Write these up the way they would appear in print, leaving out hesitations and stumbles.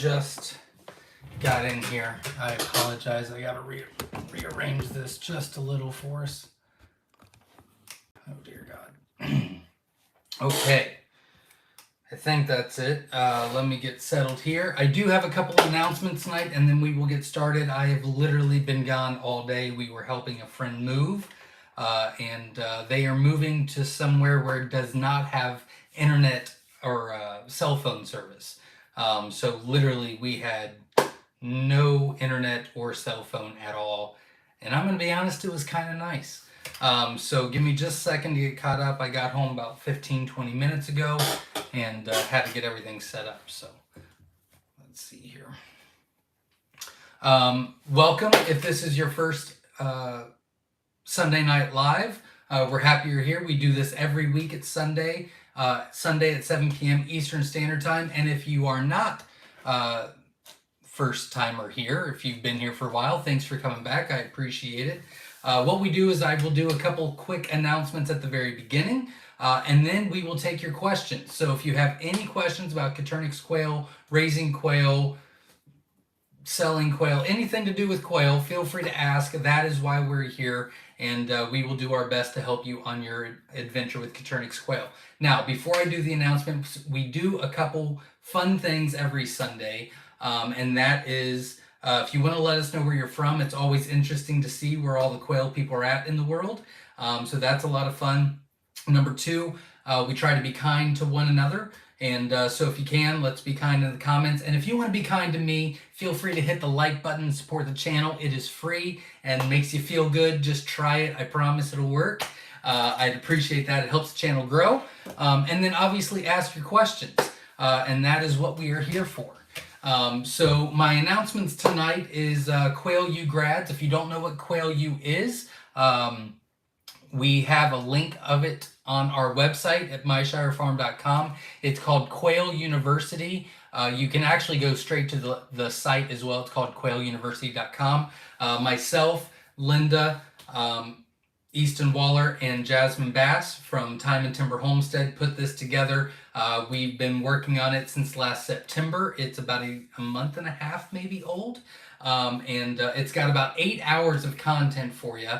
Just got in here. I apologize. I gotta rearrange this just a little for us. Oh dear God. Okay. I think that's it. Let me get settled here. I do have a couple of announcements tonight, and then we will get started. I have literally been gone all day. We were helping a friend move, and they are moving to somewhere where it does not have internet or cell phone service. So literally, we had no internet or cell phone at all. And I'm going to be honest, it was kind of nice. So give me just a second to get caught up. I got home about 15-20 minutes ago and had to get everything set up. So let's see here. Welcome. If this is your first Sunday Night Live, we're happy you're here. We do this every week at Sunday at 7 p.m. Eastern Standard Time. And if you are not first timer here, if you've been here for a while, thanks for coming back. I appreciate it. What we do is I will do a couple quick announcements at the very beginning, and then we will take your questions. So if you have any questions about Coturnix quail, raising quail, selling quail, anything to do with quail, feel free to ask. That is why we're here, and we will do our best to help you on your adventure with Coturnix quail. Now, before I do the announcements, we do a couple fun things every Sunday, and that is if you want to let us know where you're from. It's always interesting to see where all the quail people are at in the world, so that's a lot of fun. Number two, we try to be kind to one another. And so if you can, let's be kind in the comments. And if you want to be kind to me, feel free to hit the like button, support the channel. It is free and makes you feel good. Just try it. I promise it'll work. I'd appreciate that. It helps the channel grow. And then obviously ask your questions. And that is what we are here for. So my announcements tonight is Quail U grads. If you don't know what Quail U is, we have a link of it on our website at myshirefarm.com. It's called Quail University. You can actually go straight to the site as well. It's called quailuniversity.com. Myself, Linda, Easton Waller, and Jasmine Bass from Time and Timber Homestead put this together. We've been working on it since last September. It's about a month and a half maybe old. And it's got about 8 hours of content for you.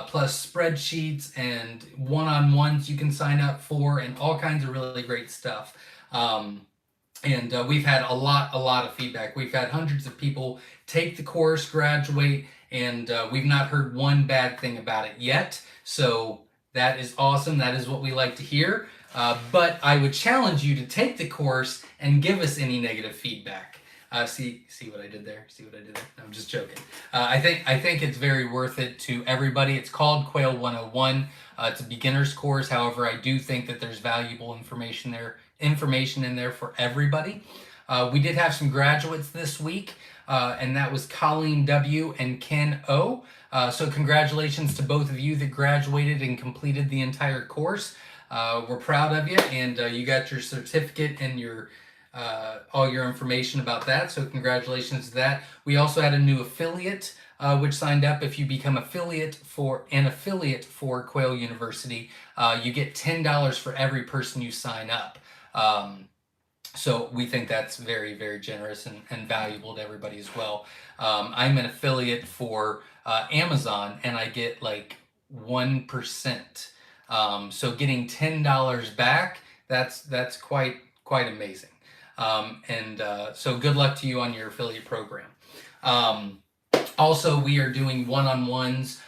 Plus spreadsheets and one-on-ones you can sign up for, and all kinds of really great stuff. And we've had a lot of feedback. We've had hundreds of people take the course, graduate, and we've not heard one bad thing about it yet. So that is awesome. That is what we like to hear. But I would challenge you to take the course and give us any negative feedback. See what I did there? See what I did there? No, I'm just joking. I think it's very worth it to everybody. It's called Quail 101. It's a beginner's course. However, I do think that there's valuable information in there for everybody. We did have some graduates this week, and that was Colleen W. and Ken O. So congratulations to both of you that graduated and completed the entire course. We're proud of you, and you got your certificate and your all your information about that, so congratulations to that. We also had a new affiliate which signed up. If you become an affiliate for Quail University, you get $10 for every person you sign up. So we think that's very, very generous and valuable to everybody as well. I'm an affiliate for Amazon, and I get like 1%. So getting $10 back, that's quite amazing. So good luck to you on your affiliate program. Also, we are doing one-on-ones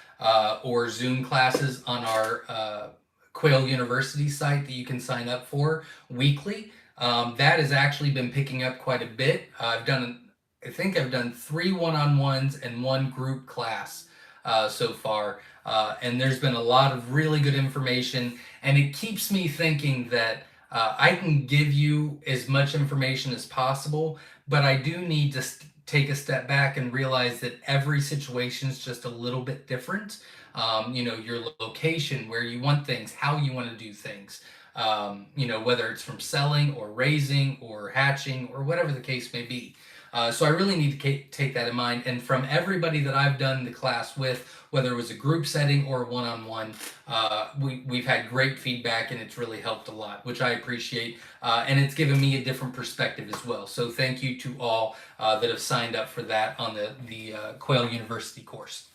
or Zoom classes on our Quail University site that you can sign up for weekly. That has actually been picking up quite a bit. I think I've done 3 one-on-ones and 1 group class so far. And there's been a lot of really good information, and it keeps me thinking that I can give you as much information as possible, but I do need to take a step back and realize that every situation is just a little bit different. Your location, where you want things, how you want to do things, whether it's from selling or raising or hatching or whatever the case may be. So I really need to take that in mind. And from everybody that I've done the class with, whether it was a group setting or one-on-one, we've had great feedback, and it's really helped a lot, which I appreciate. And it's given me a different perspective as well. So thank you to all that have signed up for that on the Quail University course.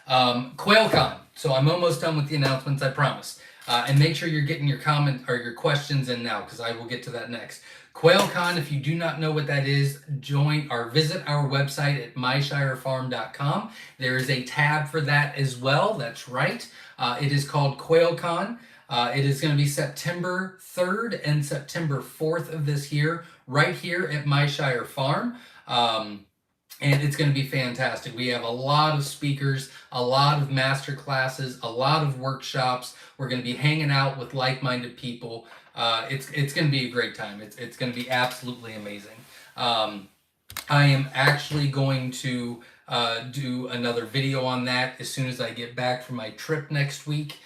QuailCon. So I'm almost done with the announcements, I promise. And make sure you're getting your comment or your questions in now, because I will get to that next. QuailCon, if you do not know what that is, join or visit our website at myshirefarm.com. There is a tab for that as well. That's right. It is called QuailCon. It is going to be September 3rd and September 4th of this year, right here at Myshire Farm. And it's going to be fantastic. We have a lot of speakers, a lot of master classes, a lot of workshops. We're going to be hanging out with like-minded people. It's going to be a great time. It's going to be absolutely amazing. I am actually going to do another video on that as soon as I get back from my trip next week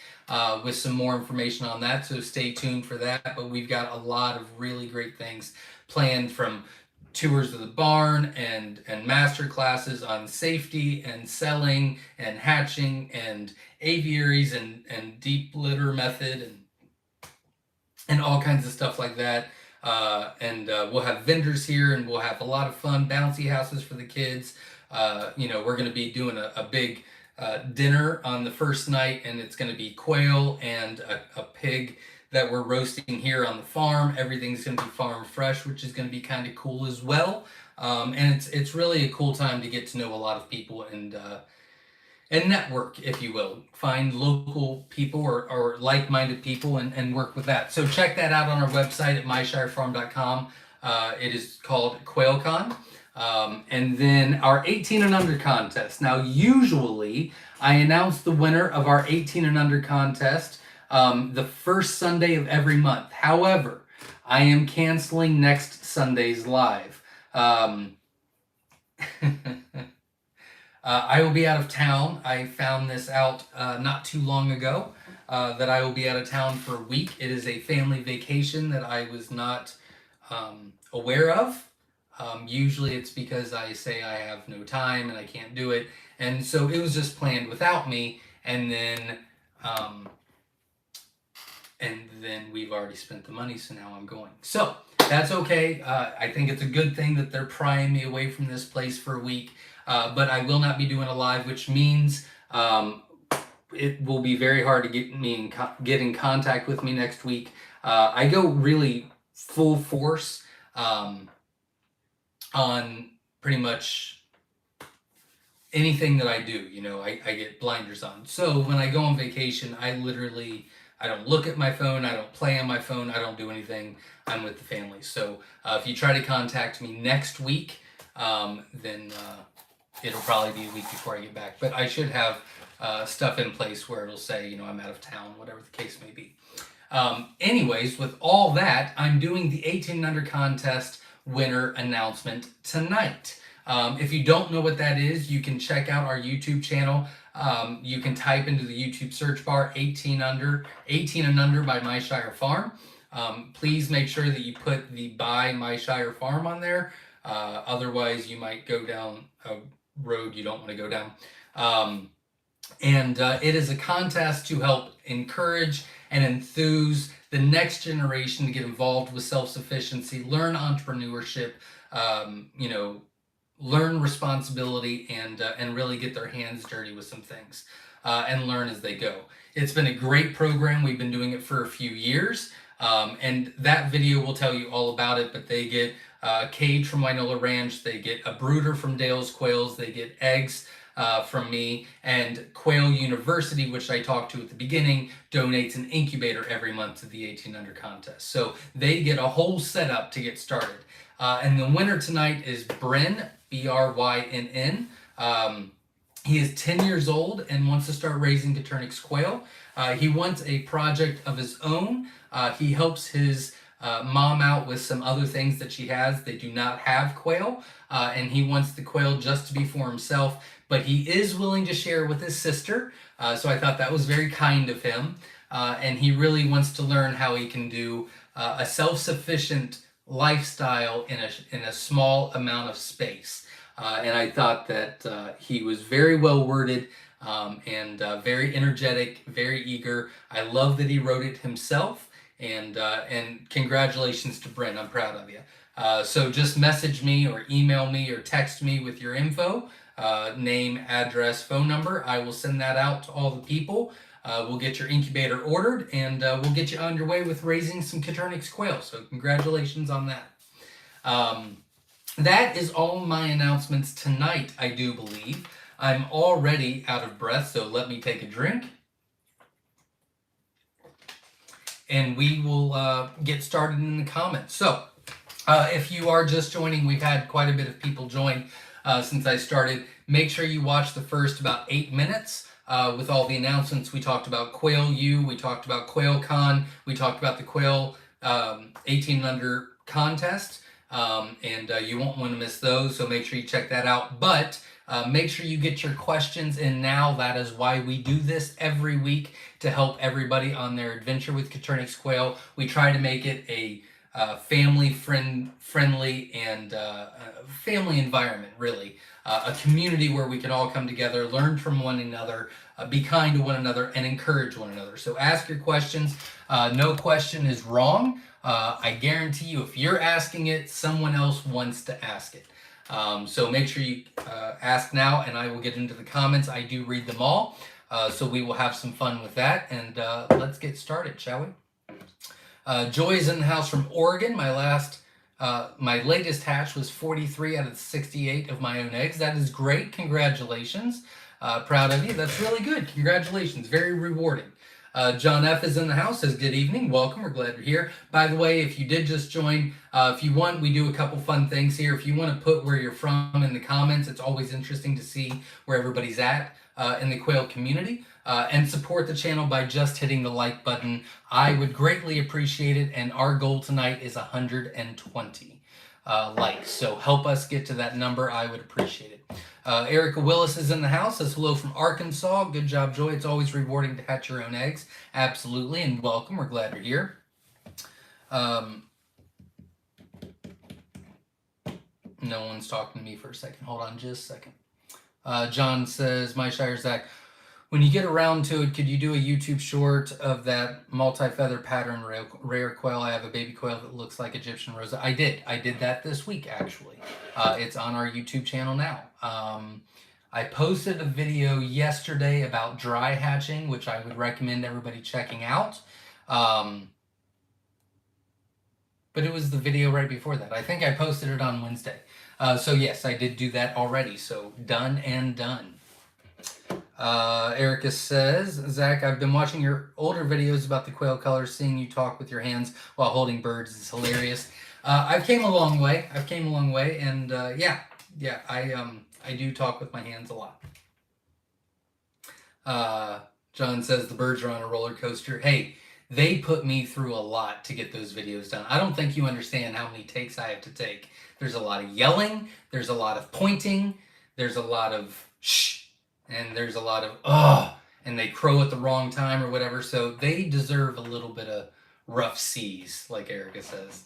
with some more information on that. So stay tuned for that. But we've got a lot of really great things planned, from tours of the barn and master classes on safety and selling and hatching and aviaries and deep litter method and all kinds of stuff like that. We'll have vendors here, and we'll have a lot of fun, bouncy houses for the kids. We're going to be doing a big dinner on the first night, and it's going to be quail and a pig that we're roasting here on the farm. Everything's going to be farm fresh, which is going to be kind of cool as well. And it's really a cool time to get to know a lot of people and network, if you will. Find local people or like-minded people and work with that. So check that out on our website at myshirefarm.com. It is called QuailCon. And then our 18 and under contest. Now, usually I announce the winner of our 18 and under contest the first Sunday of every month. However, I am canceling next Sunday's live. I will be out of town. I found this out not too long ago, that I will be out of town for a week. It is a family vacation that I was not aware of. Usually it's because I say I have no time and I can't do it. And so it was just planned without me. And then we've already spent the money, so now I'm going. So that's okay. I think it's a good thing that they're prying me away from this place for a week. But I will not be doing a live, which means it will be very hard to get in contact with me next week. I go really full force on pretty much anything that I do. I get blinders on. So when I go on vacation, I don't look at my phone, I don't play on my phone, I don't do anything. I'm with the family. So if you try to contact me next week, then it'll probably be a week before I get back. But I should have stuff in place where it'll say, I'm out of town, whatever the case may be. Anyways, with all that, I'm doing the 18 and under contest winner announcement tonight. If you don't know what that is, you can check out our YouTube channel. You can type into the YouTube search bar 18 and under by Myshire Farm. Please make sure that you put the by Myshire Farm on there. Otherwise, you might go down a road you don't want to go down. It is a contest to help encourage and enthuse the next generation to get involved with self-sufficiency, learn entrepreneurship, learn responsibility, and really get their hands dirty with some things and learn as they go. It's been a great program. We've been doing it for a few years, and that video will tell you all about it. But they get a cage from Winola Ranch, they get a brooder from Dale's Quails, they get eggs from me, and Quail University, which I talked to at the beginning, donates an incubator every month to the 18 under contest. So they get a whole setup to get started. And the winner tonight is Bryn, Brynn. He is 10 years old and wants to start raising Coturnix quail. He wants a project of his own. He helps his mom out with some other things that she has. They do not have quail, and he wants the quail just to be for himself, but he is willing to share with his sister. So I thought that was very kind of him. And he really wants to learn how he can do a self-sufficient lifestyle in a small amount of space. And I thought that he was very well worded, and very energetic, very eager. I love that he wrote it himself. And congratulations to Brent. I'm proud of you. So just message me or email me or text me with your info, name, address, phone number. I will send that out to all the people. We'll get your incubator ordered, and we'll get you underway with raising some Coturnix quail. So congratulations on that. That is all my announcements tonight, I do believe. I'm already out of breath, so let me take a drink. And we will get started in the comments. So if you are just joining, we've had quite a bit of people join since I started. Make sure you watch the first about 8 minutes with all the announcements. We talked about Quail U, we talked about Quail Con, we talked about the Quail 18 and Under contest, and you won't want to miss those, so make sure you check that out. But make sure you get your questions in now. That is why we do this every week, to help everybody on their adventure with Coturnix quail. We try to make it a family friendly and family environment, really. A community where we can all come together, learn from one another, be kind to one another, and encourage one another. So ask your questions. No question is wrong. I guarantee you, if you're asking it, someone else wants to ask it. So make sure you ask now, and I will get into the comments. I do read them all, so we will have some fun with that. And let's get started, shall we? Joy is in the house from Oregon. My latest hatch was 43 out of 68 of my own eggs. That is great. Congratulations. Proud of you. That's really good. Congratulations. Very rewarding. John F. is in the house, says good evening. Welcome. We're glad you're here. By the way, if you did just join, if you want, we do a couple fun things here. If you want to put where you're from in the comments, it's always interesting to see where everybody's at in the quail community. And support the channel by just hitting the like button. I would greatly appreciate it, and our goal tonight is 120 likes. So help us get to that number. I would appreciate it. Erica Willis is in the house, says hello from Arkansas. Good job, Joy. It's always rewarding to hatch your own eggs. Absolutely, and welcome. We're glad you're here. No one's talking to me for a second. Hold on just a second. John says, Myshire Zach, when you get around to it, could you do a YouTube short of that multi-feather pattern rare quail? I have a baby quail that looks like Egyptian Rosa. I did that this week, actually. It's on our YouTube channel now. I posted a video yesterday about dry hatching, which I would recommend everybody checking out. But it was the video right before that. I think I posted it on Wednesday. So yes, I did do that already. So done and done. Erica says, Zach, I've been watching your older videos about the quail colors. Seeing you talk with your hands while holding birds is hilarious. I've came a long way. And yeah, I do talk with my hands a lot. John says the birds are on a roller coaster. Hey, they put me through a lot to get those videos done. I don't think you understand how many takes I have to take. There's a lot of yelling. There's a lot of pointing. There's a lot of shh. And there's a lot of and they crow at the wrong time or whatever. So they deserve a little bit of rough seas, like Erica says.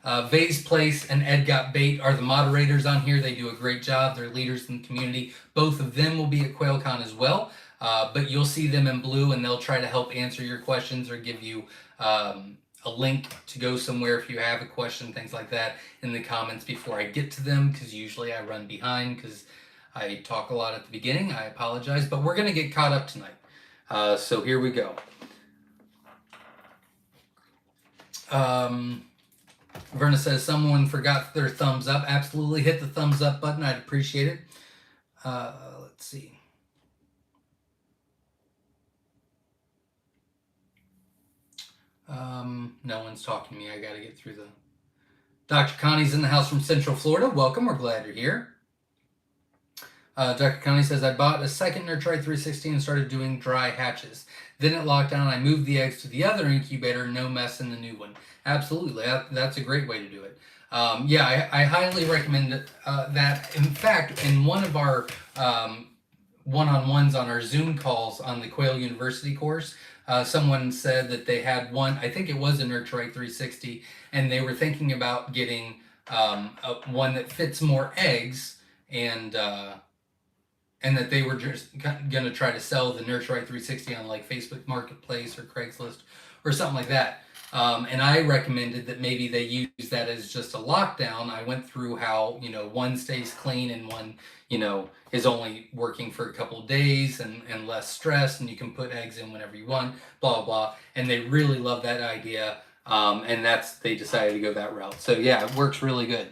Vase Place and Ed Got Bait are the moderators on here. They do a great job. They're leaders in the community. Both of them will be at QuailCon as well. But you'll see them in blue, and they'll try to help answer your questions or give you a link to go somewhere if you have a question, things like that, in the comments before I get to them, because usually I run behind because I talk a lot at the beginning. I apologize, but we're going to get caught up tonight. So here we go. Verna says, someone forgot their thumbs up. Absolutely, hit the thumbs up button. I'd appreciate it. Let's see. No one's talking to me. I got to get through the... Dr. Connie's in the house from Central Florida. Welcome. We're glad you're here. Dr. Connie says, I bought a second Nurtrite 360 and started doing dry hatches. Then it locked down. I moved the eggs to the other incubator. No mess in the new one. Absolutely. That's a great way to do it. Yeah, I highly recommend that. In fact, in one of our one-on-ones on our Zoom calls on the Quail University course, Someone said that they had one, I think it was a Nurturite 360, and they were thinking about getting one that fits more eggs, and that they were just going to try to sell the Nurturite 360 on like Facebook Marketplace or Craigslist or something like that. And I recommended that maybe they use that as just a lockdown. I went through how, one stays clean and one, is only working for a couple of days and less stress, and you can put eggs in whenever you want, blah, blah, blah. And they really love that idea. And they decided to go that route. So yeah, it works really good.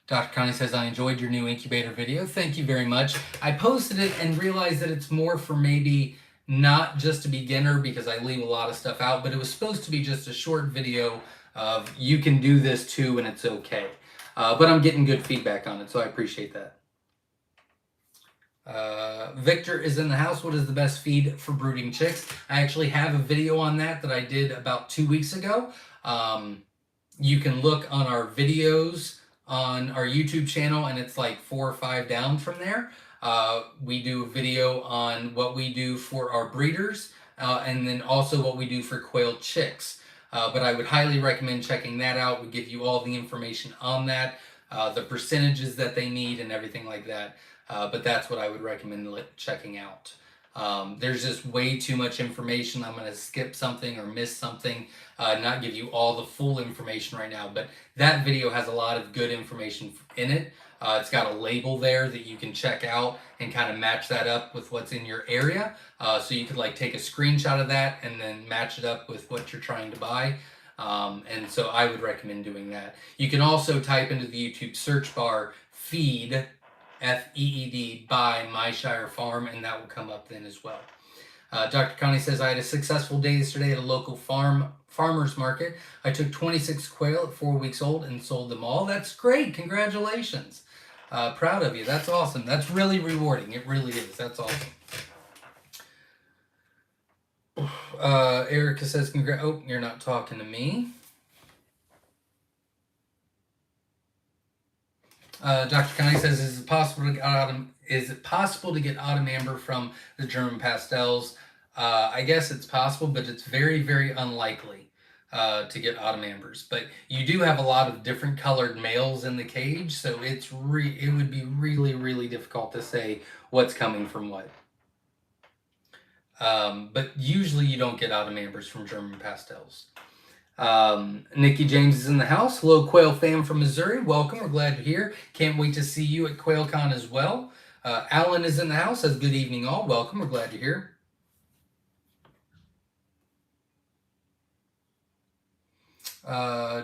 Dr. Connie says, I enjoyed your new incubator video. Thank you very much. I posted it and realized that it's more for maybe not just a beginner, because I leave a lot of stuff out, but it was supposed to be just a short video of you can do this too and it's okay. But I'm getting good feedback on it, so I appreciate that. Victor is in the house. What is the best feed for brooding chicks? I actually have a video on that I did about 2 weeks ago. You can look on our videos on our YouTube channel, and it's like 4 or 5 down from there. We do a video on what we do for our breeders, and then also what we do for quail chicks. But I would highly recommend checking that out. We give you all the information on that, the percentages that they need and everything like that. But that's what I would recommend checking out. There's just way too much information. I'm going to skip something or miss something, not give you all the full information right now. But that video has a lot of good information in it. It's got a label there that you can check out and kind of match that up with what's in your area. So you could like take a screenshot of that and then match it up with what you're trying to buy. And so I would recommend doing that. You can also type into the YouTube search bar feed, FEED, by Myshire Farm, and that will come up then as well. Dr. Connie says, I had a successful day yesterday at a local farmer's market. I took 26 quail at 4 weeks old and sold them all. That's great. Congratulations. Proud of you. That's awesome. That's really rewarding. It really is. That's awesome. Erica says, oh, you're not talking to me. Dr. Connie says, is it possible to get autumn amber from the German pastels? I guess it's possible, but it's very, very unlikely to get autumn ambers. But you do have a lot of different colored males in the cage, so it would be really, really difficult to say what's coming from what. But usually you don't get autumn ambers from German pastels. Nikki James is in the house. Hello, Quail fam from Missouri. Welcome. We're glad you're here. Can't wait to see you at QuailCon as well. Alan is in the house. Says, good evening all. Welcome. We're glad you're here.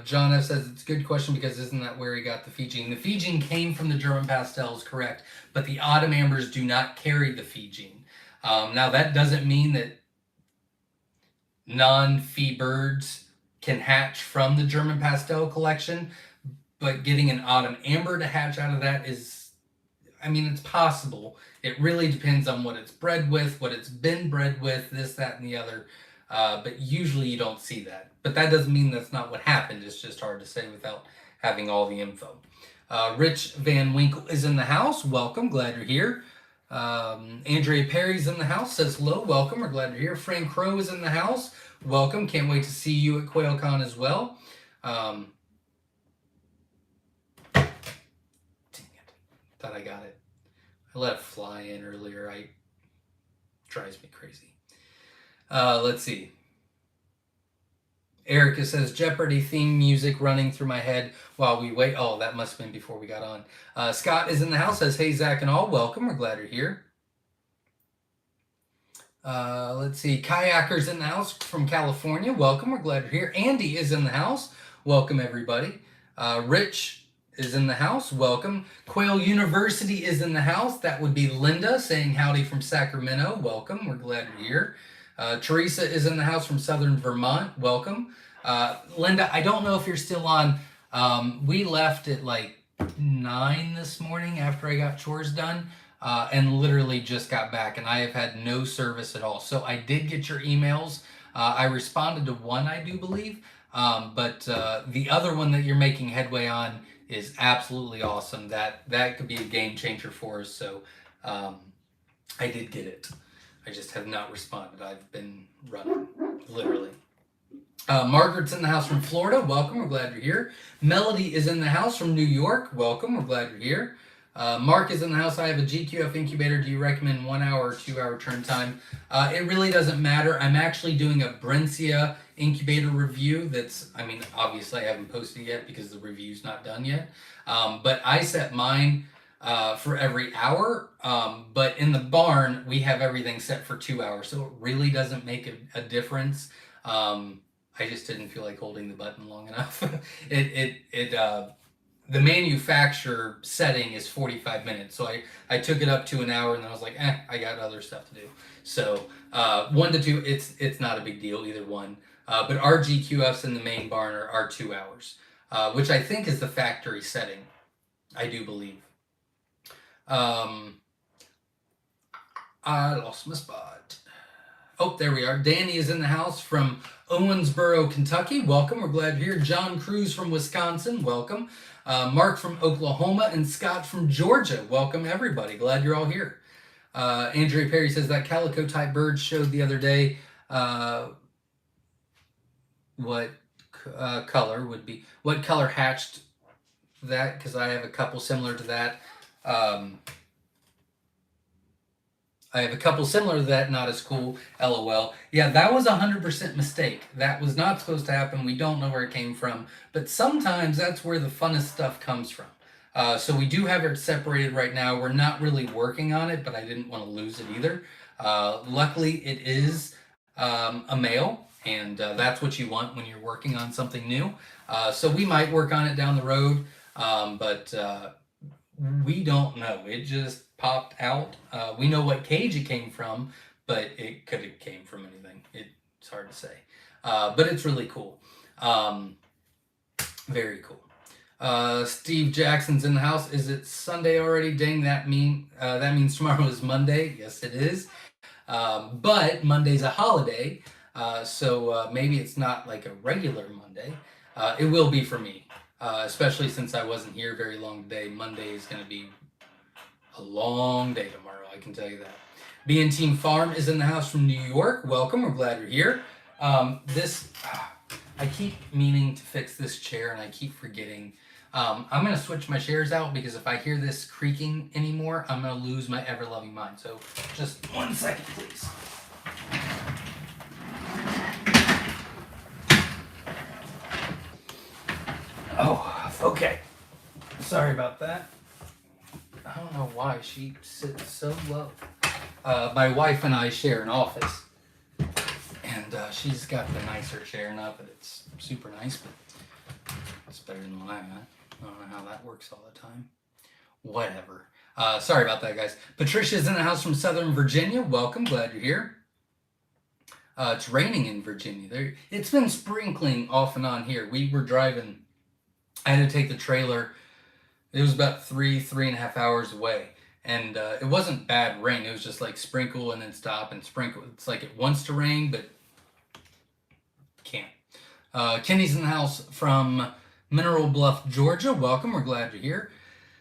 John F. says, it's a good question because isn't that where he got the Fijian? The Fijian came from the German pastels, correct, but the autumn ambers do not carry the Fijian. Now, that doesn't mean that non-fee birds can hatch from the German pastel collection, but getting an autumn amber to hatch out of that is, it's possible. It really depends on what it's bred with, what it's been bred with, this, that, and the other. But usually you don't see that. But that doesn't mean that's not what happened. It's just hard to say without having all the info. Rich Van Winkle is in the house. Welcome. Glad you're here. Andrea Perry's in the house. Says hello. Welcome. We're glad you're here. Frank Crow is in the house. Welcome. Can't wait to see you at QuailCon as well. Dang it. Thought I got it. I let it fly in earlier. Drives me crazy. Let's see. Erica says, Jeopardy theme music running through my head while we wait. Oh, that must have been before we got on. Scott is in the house. Says, hey, Zach and all. Welcome. We're glad you're here. Let's see. Kayaker's in the house from California. Welcome. We're glad you're here. Andy is in the house. Welcome, everybody. Rich is in the house. Welcome. Quail University is in the house. That would be Linda saying howdy from Sacramento. Welcome. We're glad you're here. Teresa is in the house from Southern Vermont. Welcome. Linda, I don't know if you're still on. We left at like 9 this morning after I got chores done. And literally just got back, and I have had no service at all. So I did get your emails. I responded to one, I do believe, but the other one that you're making headway on is absolutely awesome. That could be a game changer for us. So I did get it. I just have not responded. I've been running, literally. Margaret's in the house from Florida. Welcome. We're glad you're here. Melody is in the house from New York. Welcome. We're glad you're here. Mark is in the house. I have a GQF incubator. Do you recommend 1 hour or 2 hour turn time? It really doesn't matter. I'm actually doing a Brencia incubator review that's, I mean, obviously I haven't posted yet because the review's not done yet. But I set mine for every hour. But in the barn, we have everything set for 2 hours. So it really doesn't make a difference. I just didn't feel like holding the button long enough. The manufacturer setting is 45 minutes. So I took it up to an hour and then I was like, I got other stuff to do. So 1 to 2, it's not a big deal, either one. But our GQFs in the main barn are 2 hours, which I think is the factory setting, I do believe. I lost my spot. Oh, there we are. Danny is in the house from Owensboro, Kentucky. Welcome. We're glad you're here. John Cruz from Wisconsin. Welcome. Mark from Oklahoma and Scott from Georgia. Welcome, everybody. Glad you're all here. Andrea Perry says that calico type bird showed the other day what color would be. What color hatched that? Because I have a couple similar to that. I have a couple similar to that, not as cool, LOL. Yeah, that was 100% mistake. That was not supposed to happen. We don't know where it came from. But sometimes that's where the funnest stuff comes from. So we do have it separated right now. We're not really working on it, but I didn't want to lose it either. Luckily, it is a male, and that's what you want when you're working on something new. So we might work on it down the road, but we don't know. It just popped out. We know what cage it came from, but it could have came from anything. It's hard to say. But it's really cool. Very cool. Steve Jackson's in the house. Is it Sunday already? Dang, that means tomorrow is Monday. Yes, it is. But Monday's a holiday, so maybe it's not like a regular Monday. It will be for me, especially since I wasn't here very long today. Monday is going to be a long day tomorrow, I can tell you that. B&T Team Farm is in the house from New York. Welcome, we're glad you're here. I keep meaning to fix this chair and I keep forgetting. I'm going to switch my chairs out because if I hear this creaking anymore, I'm going to lose my ever-loving mind. So just 1 second, please. Oh, okay. Sorry about that. I don't know why she sits so low. My wife and I share an office, and she's got the nicer chair, not that it's super nice, but it's better than what I'm at. I don't know how that works all the time. Whatever. Sorry about that, guys. Patricia's in the house from Southern Virginia. Welcome. Glad you're here. It's raining in Virginia. It's been sprinkling off and on here. We were driving. I had to take the trailer. It was about 3.5 hours away. And it wasn't bad rain. It was just like sprinkle and then stop and sprinkle. It's like it wants to rain, but can't. Kenny's in the house from Mineral Bluff, Georgia. Welcome. We're glad you're here.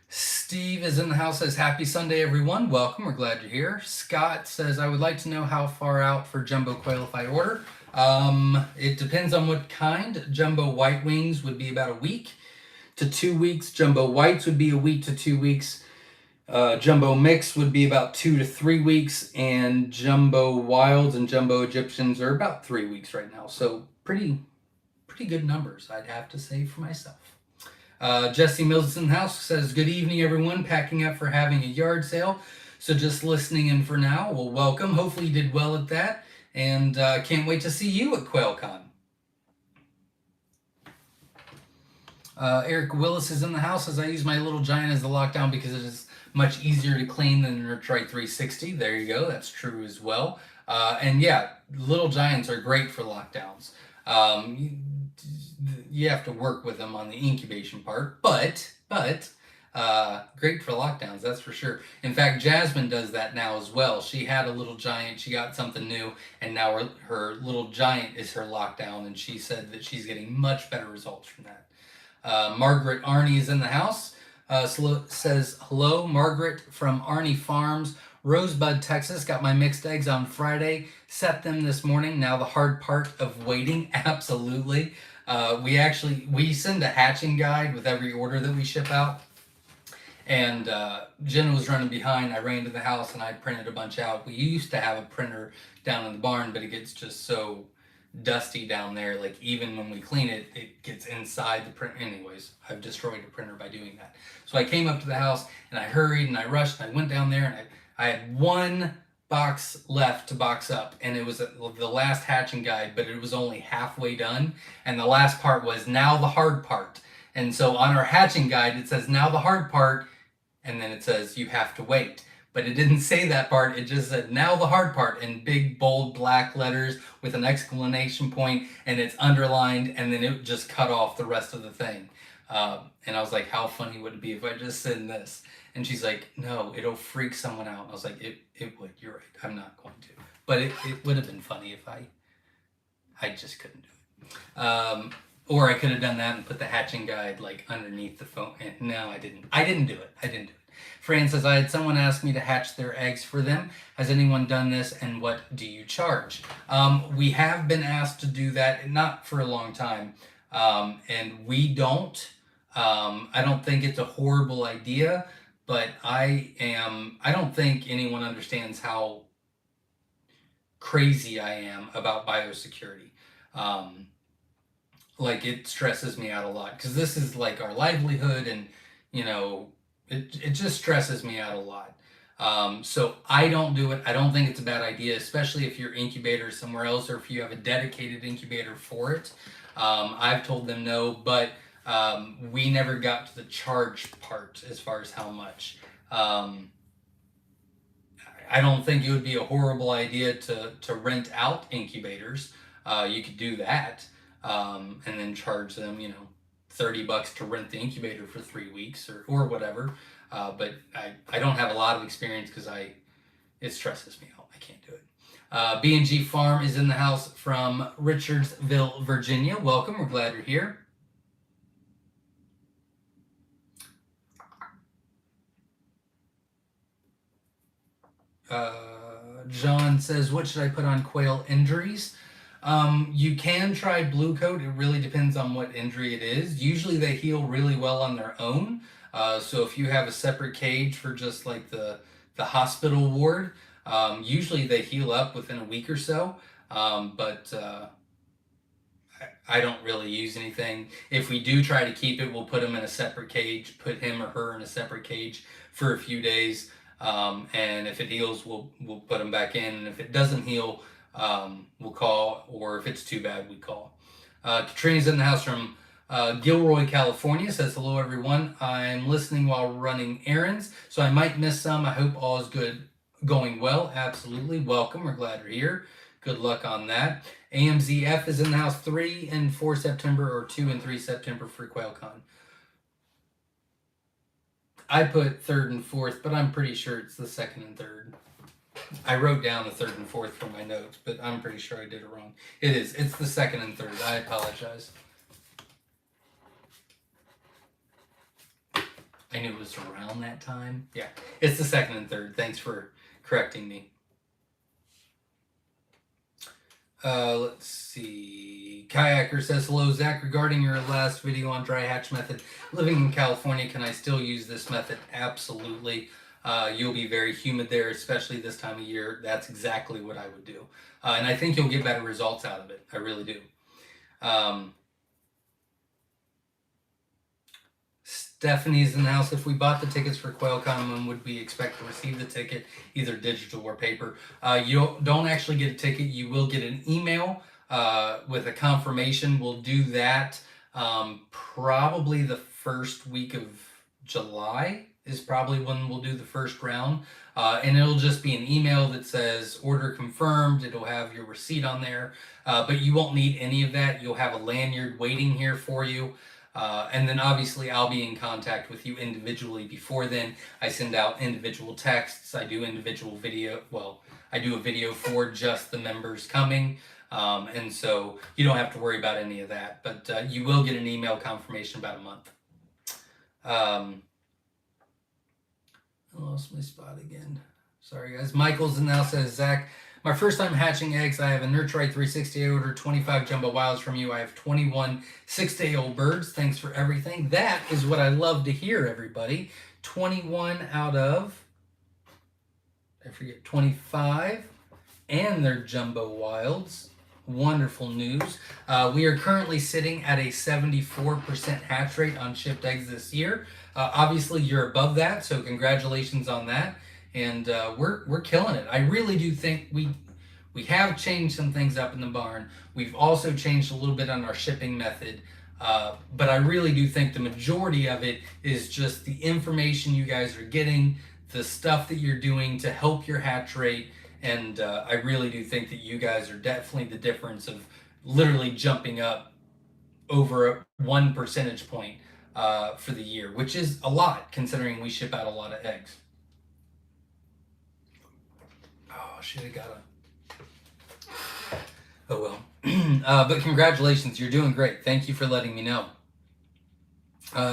Steve is in the house, says, happy Sunday, everyone. Welcome. We're glad you're here. Scott says, I would like to know how far out for jumbo quail if I order. It depends on what kind. Jumbo white wings would be about a week to 2 weeks. Jumbo whites would be a week to 2 weeks. Jumbo mix would be about 2 to 3 weeks, and jumbo wilds and jumbo Egyptians are about 3 weeks right now. So pretty good numbers, I'd have to say for myself. Jesse Mills is in the house, says, good evening, everyone. Packing up for having a yard sale. So just listening in for now. Well, welcome. Hopefully you did well at that, and can't wait to see you at QuailCon. Eric Willis is in the house, as I use my Little Giant as the lockdown because it is much easier to clean than Nurtrite 360. There you go. That's true as well. And yeah, Little Giants are great for lockdowns. You have to work with them on the incubation part, but great for lockdowns, that's for sure. In fact, Jasmine does that now as well. She had a Little Giant, she got something new, and now her Little Giant is her lockdown, and she said that she's getting much better results from that. Margaret Arnie is in the house. Says, hello, Margaret from Arnie Farms, Rosebud, Texas, got my mixed eggs on Friday. Set them this morning. Now the hard part of waiting, absolutely. We send a hatching guide with every order that we ship out. And Jen was running behind. I ran to the house and I printed a bunch out. We used to have a printer down in the barn, but it gets just so dusty down there. Like even when we clean it, it gets inside the print. Anyways, I've destroyed a printer by doing that. So I came up to the house and I hurried and I rushed and I went down there and I had one box left to box up, and it was the last hatching guide, but it was only halfway done. And the last part was now the hard part. And so on our hatching guide, it says now the hard part, and then it says you have to wait. But it didn't say that part. It just said now the hard part in big, bold, black letters with an exclamation point, and it's underlined, and then it just cut off the rest of the thing. And I was like, how funny would it be if I just send this? And she's like, no, it'll freak someone out. I was like, it would. You're right. I'm not going to. But it would have been funny if I just couldn't do it. Or I could have done that and put the hatching guide like underneath the phone. And no, I didn't. I didn't do it. Fran says, I had someone ask me to hatch their eggs for them. Has anyone done this, and what do you charge? We have been asked to do that, not for a long time. And we don't. I don't think it's a horrible idea, but I don't think anyone understands how crazy I am about biosecurity. Like it stresses me out a lot because this is like our livelihood, and it just stresses me out a lot. So I don't do it. I don't think it's a bad idea, especially if your incubator is somewhere else or if you have a dedicated incubator for it. I've told them no, but we never got to the charge part as far as how much. I don't think it would be a horrible idea to rent out incubators. You could do that, and then charge them, $30 to rent the incubator for 3 weeks or whatever. But I don't have a lot of experience because it stresses me out. I can't do it. B&G Farm is in the house from Richardsville, Virginia. Welcome. We're glad you're here. John says, what should I put on quail injuries? You can try Blue Coat. It really depends on what injury it is. Usually they heal really well on their own. So if you have a separate cage for just like the hospital ward, usually they heal up within a week or so. But I don't really use anything. If we do try to keep it, we'll put him in a separate cage, put him or her in a separate cage for a few days. And if it heals, we'll put him back in. And if it doesn't heal, we'll call, or if it's too bad, we call. Katrina's in the house from Gilroy, California, says, hello, everyone. I'm listening while running errands, so I might miss some. I hope all is good, going well. Absolutely. Welcome. We're glad you're here. Good luck on that. AMZF is in the house 3 and 4 September or 2 and 3 September for QuailCon. I put 3rd and 4th, but I'm pretty sure it's the 2nd and 3rd. I wrote down the 3rd and 4th for my notes, but I'm pretty sure I did it wrong. It is. It's the 2nd and 3rd. I apologize. I knew it was around that time. Yeah, it's the 2nd and 3rd. Thanks for correcting me. Let's see. Kayaker says, hello, Zach. Regarding your last video on dry hatch method, living in California, can I still use this method? Absolutely. You'll be very humid there, especially this time of year. That's exactly what I would do. And I think you'll get better results out of it. I really do. Stephanie's in the house. If we bought the tickets for QuailCon, when would we expect to receive the ticket, either digital or paper? You don't actually get a ticket. You will get an email with a confirmation. We'll do that probably the first week of July is probably when we'll do the first round. And it'll just be an email that says order confirmed. It'll have your receipt on there, but you won't need any of that. You'll have a lanyard waiting here for you. And then obviously I'll be in contact with you individually before then. I send out individual texts. I do individual video. Well, I do a video for just the members coming. And so you don't have to worry about any of that, but you will get an email confirmation about a month. I lost my spot again. Sorry, guys. Michael's in the house says, Zach, my first time hatching eggs. I have a Nurturite 360. I ordered 25 jumbo wilds from you. I have 21 6-day-old birds. Thanks for everything. That is what I love to hear, everybody. 21 out of, I forget, 25, and they're jumbo wilds. Wonderful news. We are currently sitting at a 74% hatch rate on shipped eggs this year. Obviously, you're above that, so congratulations on that. And we're killing it. I really do think we have changed some things up in the barn. We've also changed a little bit on our shipping method. But I really do think the majority of it is just the information you guys are getting, the stuff that you're doing to help your hatch rate. And I really do think that you guys are definitely the difference of literally jumping up over 1 percentage point for the year, which is a lot considering we ship out a lot of eggs. Oh, should have got a... Oh, well. But congratulations. You're doing great. Thank you for letting me know.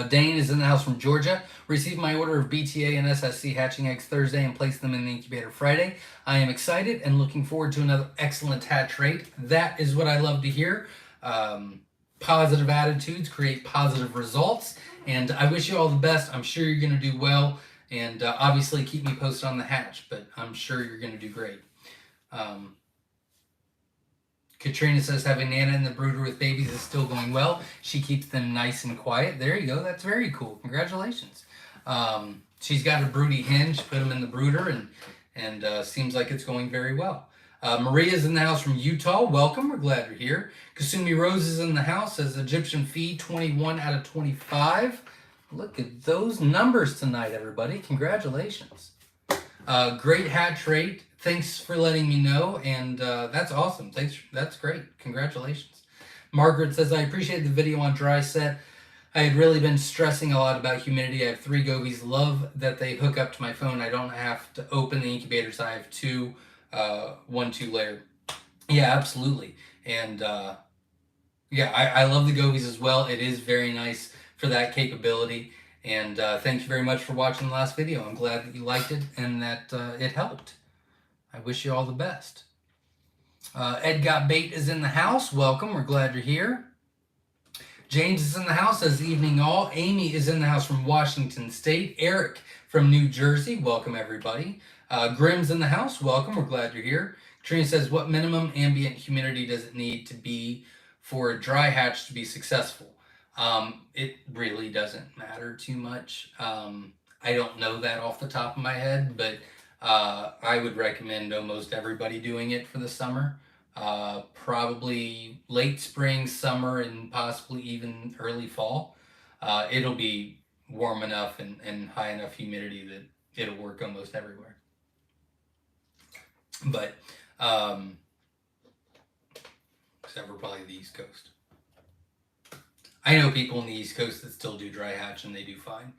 Dane is in the house from Georgia. Received my order of BTA and SSC hatching eggs Thursday and placed them in the incubator Friday. I am excited and looking forward to another excellent hatch rate. That is what I love to hear. Positive attitudes create positive results. And I wish you all the best. I'm sure you're going to do well. And obviously keep me posted on the hatch, but I'm sure you're going to do great. Katrina says having Nana in the brooder with babies is still going well. She keeps them nice and quiet. There you go. That's very cool. Congratulations. She's got a broody hen. She put them in the brooder and seems like it's going very well. Maria's in the house from Utah. Welcome. We're glad you're here. Kasumi Rose is in the house as Egyptian feed 21 out of 25. Look at those numbers tonight, everybody. Congratulations. Great hatch rate. Thanks for letting me know, and that's awesome. Thanks. That's great. Congratulations. Margaret says, I appreciate the video on dry set. I had really been stressing a lot about humidity. I have 3 gobies. Love that they hook up to my phone. I don't have to open the incubators. I have 2, 1-2 layer. Yeah, absolutely. And yeah, I love the gobies as well. It is very nice for that capability. And thank you very much for watching the last video. I'm glad that you liked it and that it helped. I wish you all the best. Ed Got Bait is in the house. Welcome. We're glad you're here. James is in the house. Says evening all. Amy is in the house from Washington State. Eric from New Jersey. Welcome, everybody. Grim's in the house. Welcome. We're glad you're here. Trina says, what minimum ambient humidity does it need to be for a dry hatch to be successful? It really doesn't matter too much. I don't know that off the top of my head, but I would recommend almost everybody doing it for the summer. Probably late spring, summer, and possibly even early fall. It'll be warm enough and high enough humidity that it'll work almost everywhere. But except for probably the East Coast. I know people in the East Coast that still do dry hatch and they do fine.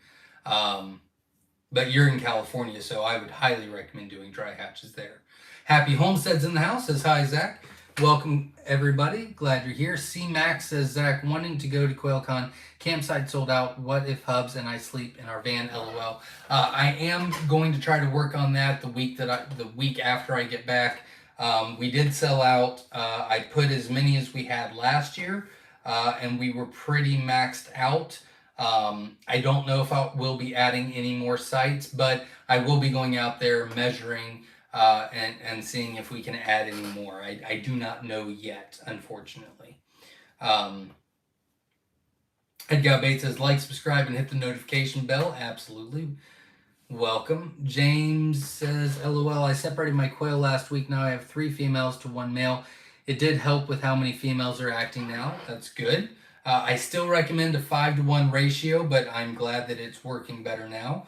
But you're in California, so I would highly recommend doing dry hatches there. Happy Homestead's in the house. Says, hi, Zach. Welcome, everybody. Glad you're here. C-Max says, Zach, wanting to go to QuailCon. Campsite sold out. What if Hubs and I sleep in our van? LOL. I am going to try to work on that the week after I get back. We did sell out. I put as many as we had last year, and we were pretty maxed out. I don't know if I will be adding any more sites, but I will be going out there measuring and seeing if we can add any more. I do not know yet, unfortunately. Edgar Bates says, like, subscribe, and hit the notification bell. Absolutely. Welcome. James says, LOL, I separated my quail last week. Now I have 3 females to 1 male. It did help with how many females are acting now. That's good. I still recommend a 5-to-1 ratio, but I'm glad that it's working better now.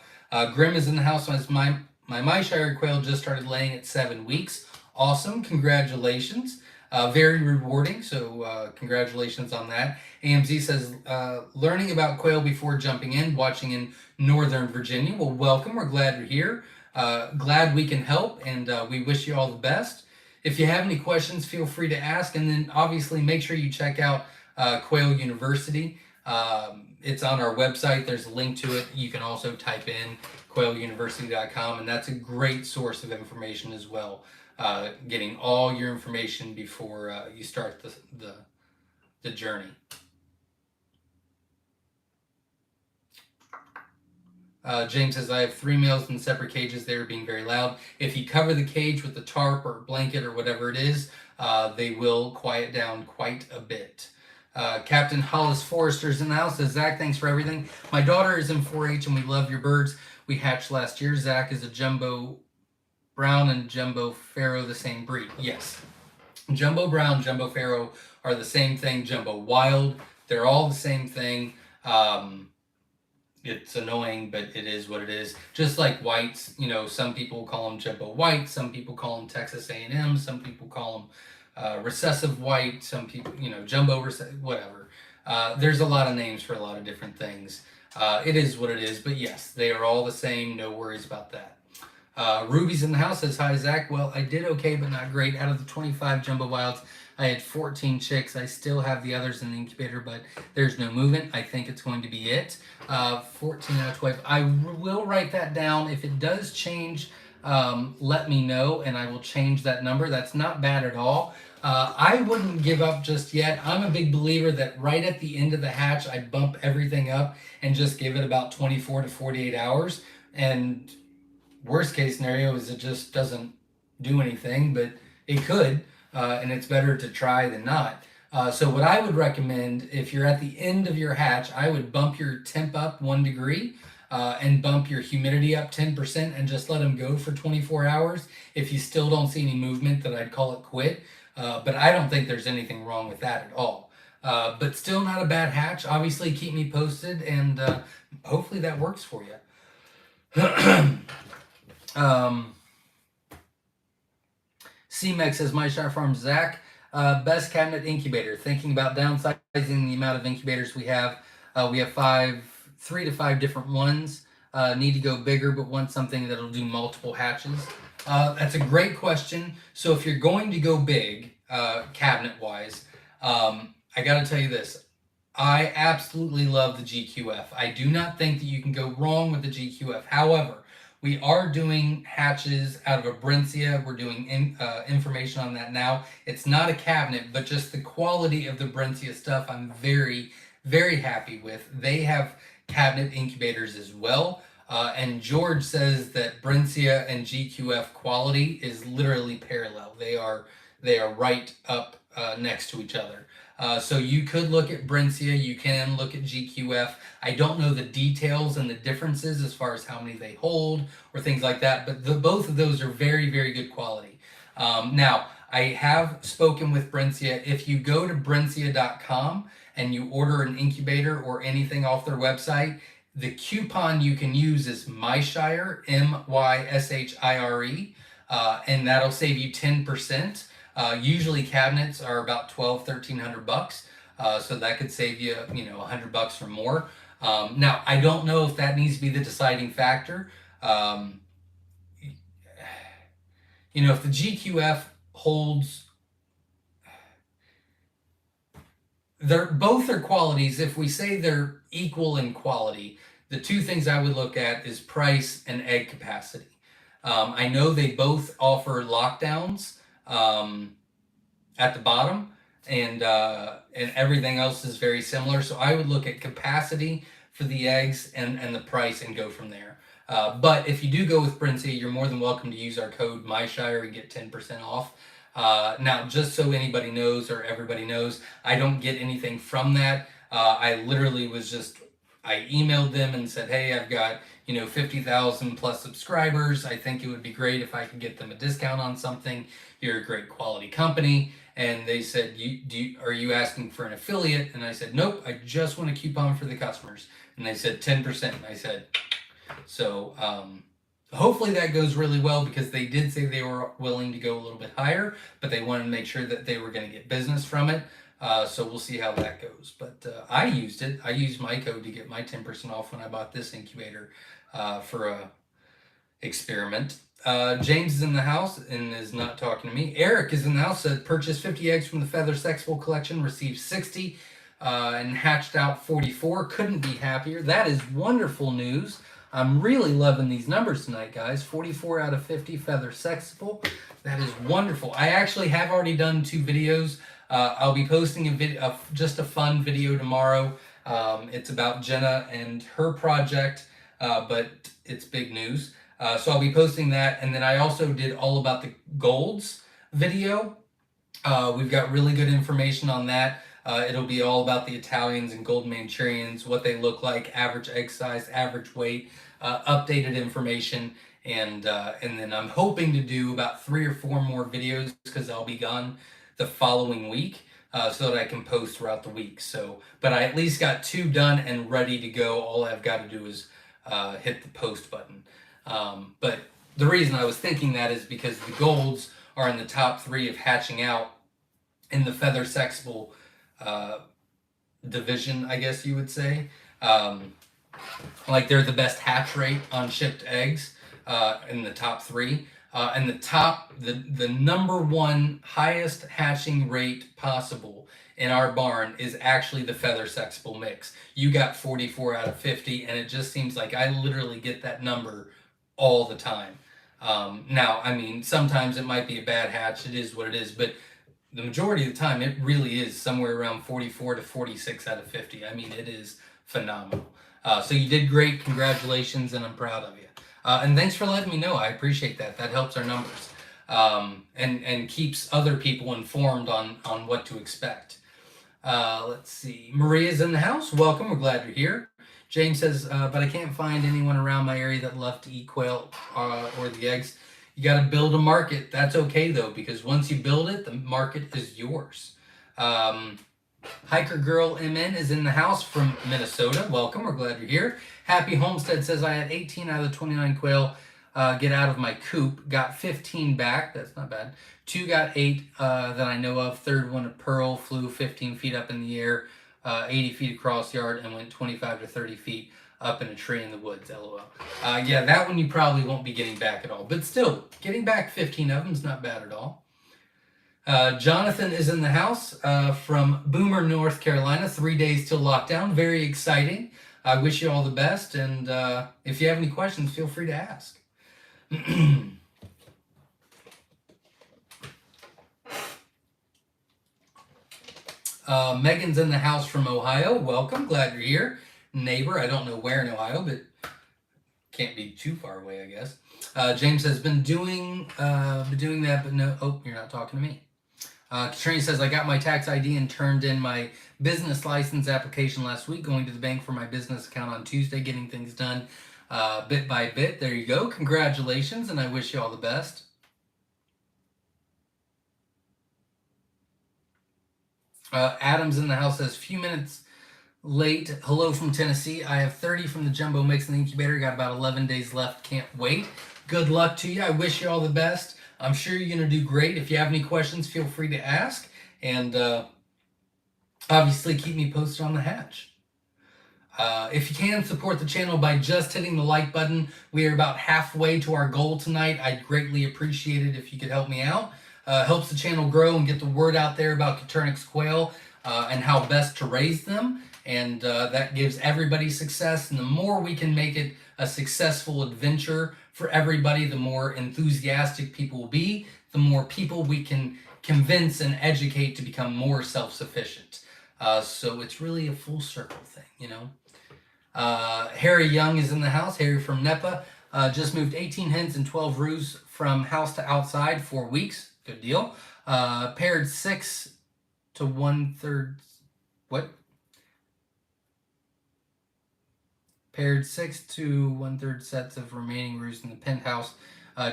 Grim is in the house. My Myshire quail just started laying at 7 weeks. Awesome. Congratulations. Very rewarding, so congratulations on that. AMZ says, learning about quail before jumping in, watching in Northern Virginia. Well, welcome. We're glad you're here. Glad we can help, and we wish you all the best. If you have any questions, feel free to ask, and then obviously make sure you check out Quail University. It's on our website. There's a link to it. You can also type in quailuniversity.com, and that's a great source of information as well. Getting all your information before you start the journey. James says, I have 3 males in separate cages. They are being very loud. If you cover the cage with the tarp or blanket or whatever it is, they will quiet down quite a bit. Captain Hollis Forrester's in the house. Says, Zach, thanks for everything. My daughter is in 4-H and we love your birds. We hatched last year. Zach is a Jumbo Brown and Jumbo Pharaoh, the same breed. Yes. Jumbo Brown, Jumbo Pharaoh are the same thing. Jumbo Wild, they're all the same thing. It's annoying, but it is what it is. Just like whites, some people call them Jumbo White, some people call them Texas A&M, some people call them recessive white, some people, Jumbo whatever. There's a lot of names for a lot of different things. It is what it is, but yes, they are all the same. No worries about that. Ruby's in the house. Says, hi, Zach. Well, I did okay, but not great. Out of the 25 Jumbo Wilds, I had 14 chicks. I still have the others in the incubator, but there's no movement. I think it's going to be it. 14 out of 12. I will write that down. If it does change, let me know, and I will change that number. That's not bad at all. I wouldn't give up just yet. I'm a big believer that right at the end of the hatch, I bump everything up and just give it about 24 to 48 hours. And worst case scenario is it just doesn't do anything, but it could. And it's better to try than not. So what I would recommend, if you're at the end of your hatch, I would bump your temp up 1 degree and bump your humidity up 10% and just let them go for 24 hours. If you still don't see any movement, then I'd call it quit. But I don't think there's anything wrong with that at all. But still not a bad hatch. Obviously, keep me posted, and hopefully that works for you. CMEX says, Myshire Farm, Zach, best cabinet incubator. Thinking about downsizing the amount of incubators we have. We have 3 to 5 different ones. Need to go bigger, but want something that'll do multiple hatches. That's a great question. So if you're going to go big, cabinet-wise, I got to tell you this. I absolutely love the GQF. I do not think that you can go wrong with the GQF. However, we are doing hatches out of a Brincia. We're doing information on that now. It's not a cabinet, but just the quality of the Brincia stuff I'm very, very happy with. They have cabinet incubators as well. And George says that Brincia and GQF quality is literally parallel. They are right up next to each other. So you could look at Brincia, you can look at GQF. I don't know the details and the differences as far as how many they hold or things like that, but both of those are very, very good quality. Now, I have spoken with Brincia. If you go to Brincia.com and you order an incubator or anything off their website, the coupon you can use is Myshire, Myshire, and that'll save you 10%. Usually cabinets are about $1,200-$1,300, so that could save you, $100 or more. Now, I don't know if that needs to be the deciding factor. If the GQF holds, both their qualities. If we say they're equal in quality, the two things I would look at is price and egg capacity. I know they both offer lockdowns at the bottom, and everything else is very similar. So I would look at capacity for the eggs and the price and go from there. But if you do go with Brincia, you're more than welcome to use our code Myshire and get 10% off. Now, just so anybody knows or everybody knows, I don't get anything from that. I literally I emailed them and said, hey, I've got 50,000 plus subscribers. I think it would be great if I could get them a discount on something. You're a great quality company. And they said, are you asking for an affiliate? And I said, nope, I just want a coupon for the customers. And they said 10%. And I said, so hopefully that goes really well, because they did say they were willing to go a little bit higher, but they wanted to make sure that they were going to get business from it. So we'll see how that goes. But I used it. I used my code to get my 10% off when I bought this incubator for a experiment. James is in the house and is not talking to me. Eric is in the house. Said, purchased 50 eggs from the Feather Sexful collection, received 60. and hatched out 44. Couldn't be happier. That is wonderful news. I'm really loving these numbers tonight, guys. 44 out of 50 feather sexable. That is wonderful. I actually have already done 2 videos. I'll be posting a video, just a fun video tomorrow. It's about Jenna and her project, but it's big news. So I'll be posting that, and then I also did all about the golds video. We've got really good information on that. It'll be all about the Italians and Golden Manchurians, what they look like, average egg size, average weight, updated information, and then I'm hoping to do about 3 or 4 more videos because I'll be gone the following week, so that I can post throughout the week. So, but I at least got 2 done and ready to go. All I've got to do is hit the post button. But the reason I was thinking that is because the golds are in the top 3 of hatching out in the feather sexable division, I guess you would say. Like they're the best hatch rate on shipped eggs in the top 3. And the number 1 highest hatching rate possible in our barn is actually the feather sexable mix. You got 44 out of 50, and it just seems like I literally get that number all the time. Now, I mean, sometimes it might be a bad hatch. It is what it is, but the majority of the time, it really is somewhere around 44 to 46 out of 50. I mean, it is phenomenal. So you did great. Congratulations, and I'm proud of you. And thanks for letting me know. I appreciate that. That helps our numbers, and keeps other people informed on what to expect. Let's see. Maria's in the house. Welcome. We're glad you're here. James says, but I can't find anyone around my area that love to eat quail or the eggs. You got to build a market. That's okay, though, because once you build it, the market is yours. Hiker Girl MN is in the house from Minnesota. Welcome. We're glad you're here. Happy Homestead says, I had 18 out of the 29 quail get out of my coop. Got 15 back. That's not bad. 2 got 8 that I know of. Third one, a pearl, flew 15 feet up in the air, 80 feet across yard, and went 25 to 30 feet up in a tree in the woods. LOL. Yeah, that one you probably won't be getting back at all. But still, getting back 15 of them is not bad at all. Jonathan is in the house from Boomer, North Carolina. 3 days till lockdown. Very exciting. I wish you all the best. And if you have any questions, feel free to ask. Megan's in the house from Ohio. Welcome. Glad you're here. Neighbor. I don't know where in Ohio, but can't be too far away, I guess. James has been doing that, but no. Oh, you're not talking to me. Katrina says, I got my tax ID and turned in my business license application last week, going to the bank for my business account on Tuesday, getting things done bit by bit. There you go. Congratulations, and I wish you all the best. Adam's in the house says, few minutes late. Hello from Tennessee. I have 30 from the jumbo mix in the incubator. Got about 11 days left. Can't wait. Good luck to you. I wish you all the best. I'm sure you're going to do great. If you have any questions, feel free to ask. And obviously, keep me posted on the hatch. If you can, support the channel by just hitting the like button. We are about halfway to our goal tonight. I'd greatly appreciate it if you could help me out. Helps the channel grow and get the word out there about Coturnix quail and how best to raise them. And that gives everybody success. And the more we can make it a successful adventure for everybody, the more enthusiastic people will be, the more people we can convince and educate to become more self-sufficient. So it's really a full circle thing, you know. Harry Young is in the house. Harry from NEPA. Just moved 18 hens and 12 roos from house to outside, 4 weeks. Good deal. Paired 6 to 1/3. What? Paired 6 to 1/3 sets of remaining roos in the penthouse.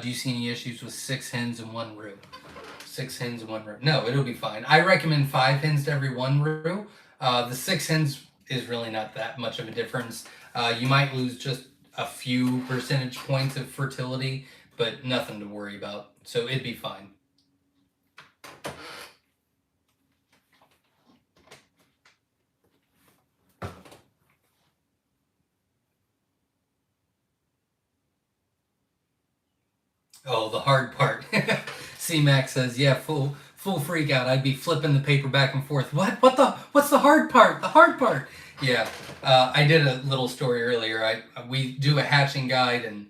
Do you see any issues with 6 hens and 1 roo? 6 hens and 1 roo. No, it'll be fine. I recommend 5 hens to every 1 roo. The 6 hens is really not that much of a difference. You might lose just a few percentage points of fertility, but nothing to worry about. So it'd be fine. Oh, the hard part. C-Max says, yeah, full full freak out. I'd be flipping the paper back and forth. What's the hard part? The hard part. Yeah. I did a little story earlier. We do a hatching guide, and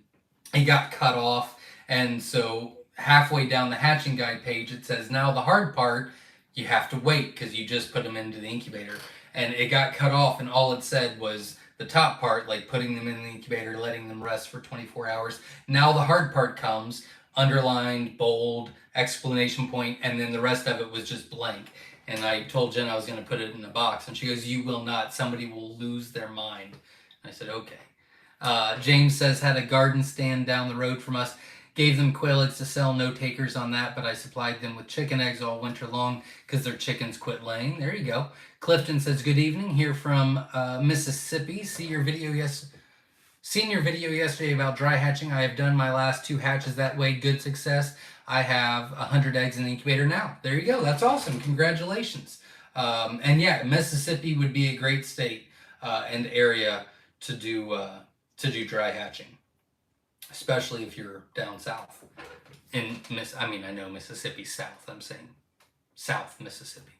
it got cut off. And so halfway down the hatching guide page, it says, now the hard part, you have to wait because you just put them into the incubator. And it got cut off, and all it said was the top part, like putting them in the incubator, letting them rest for 24 hours. Now the hard part comes, underlined, bold, exclamation point, and then the rest of it was just blank. And I told Jen I was going to put it in a box, and she goes, you will not. Somebody will lose their mind. And I said, okay. James says, had a garden stand down the road from us. Gave them quail eggs to sell, no takers on that, but I supplied them with chicken eggs all winter long because their chickens quit laying. There you go. Clifton says, good evening, here from Mississippi. Seen your video yesterday about dry hatching. I have done my last 2 hatches that way. Good success. I have 100 eggs in the incubator now. There you go. That's awesome. Congratulations. And yeah, Mississippi would be a great state and area to do dry hatching, especially if you're down south. I know Mississippi's south. I'm saying South Mississippi.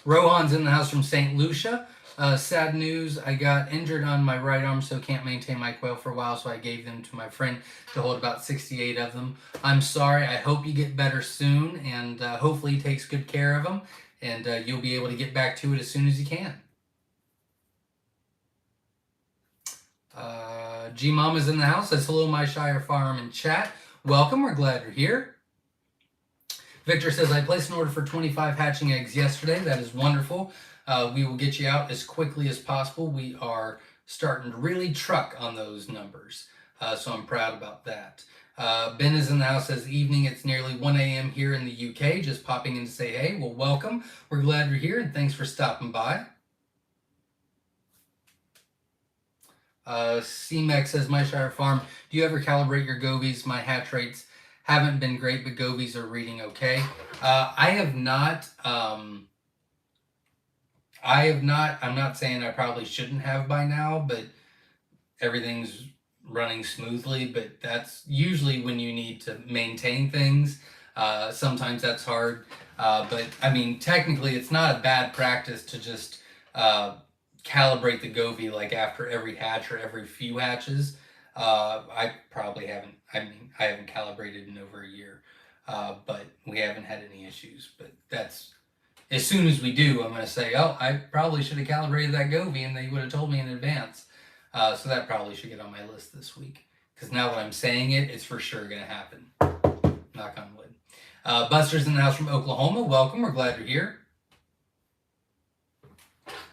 Rohan's in the house from St. Lucia. Sad news, I got injured on my right arm, so can't maintain my quail for a while, so I gave them to my friend to hold about 68 of them. I'm sorry. I hope you get better soon, and hopefully he takes good care of them, and you'll be able to get back to it as soon as you can. G-Mama's in the house. Says, hello, Myshire Farm in chat. Welcome. We're glad you're here. Victor says, I placed an order for 25 hatching eggs yesterday. That is wonderful. We will get you out as quickly as possible. We are starting to really truck on those numbers. So I'm proud about that. Ben is in the house. Says, evening. It's nearly 1 a.m. here in the UK. Just popping in to say, hey, well, welcome. We're glad you're here, and thanks for stopping by. CMEX says, Myshire Farm, do you ever calibrate your gobies? My hatch rates haven't been great, but gobies are reading okay. I have not. I'm not saying I probably shouldn't have by now, but everything's running smoothly. But that's usually when you need to maintain things. Sometimes that's hard. But I mean, technically, it's not a bad practice to just calibrate the govie like after every hatch or every few hatches. I probably haven't. I haven't calibrated in over a year, but we haven't had any issues. But that's, as soon as we do, I'm going to say, oh, I probably should have calibrated that govie, and they would have told me in advance. So that probably should get on my list this week, because now that I'm saying it, it's for sure going to happen. Knock on wood. Buster's in the house from Oklahoma. Welcome. We're glad you're here.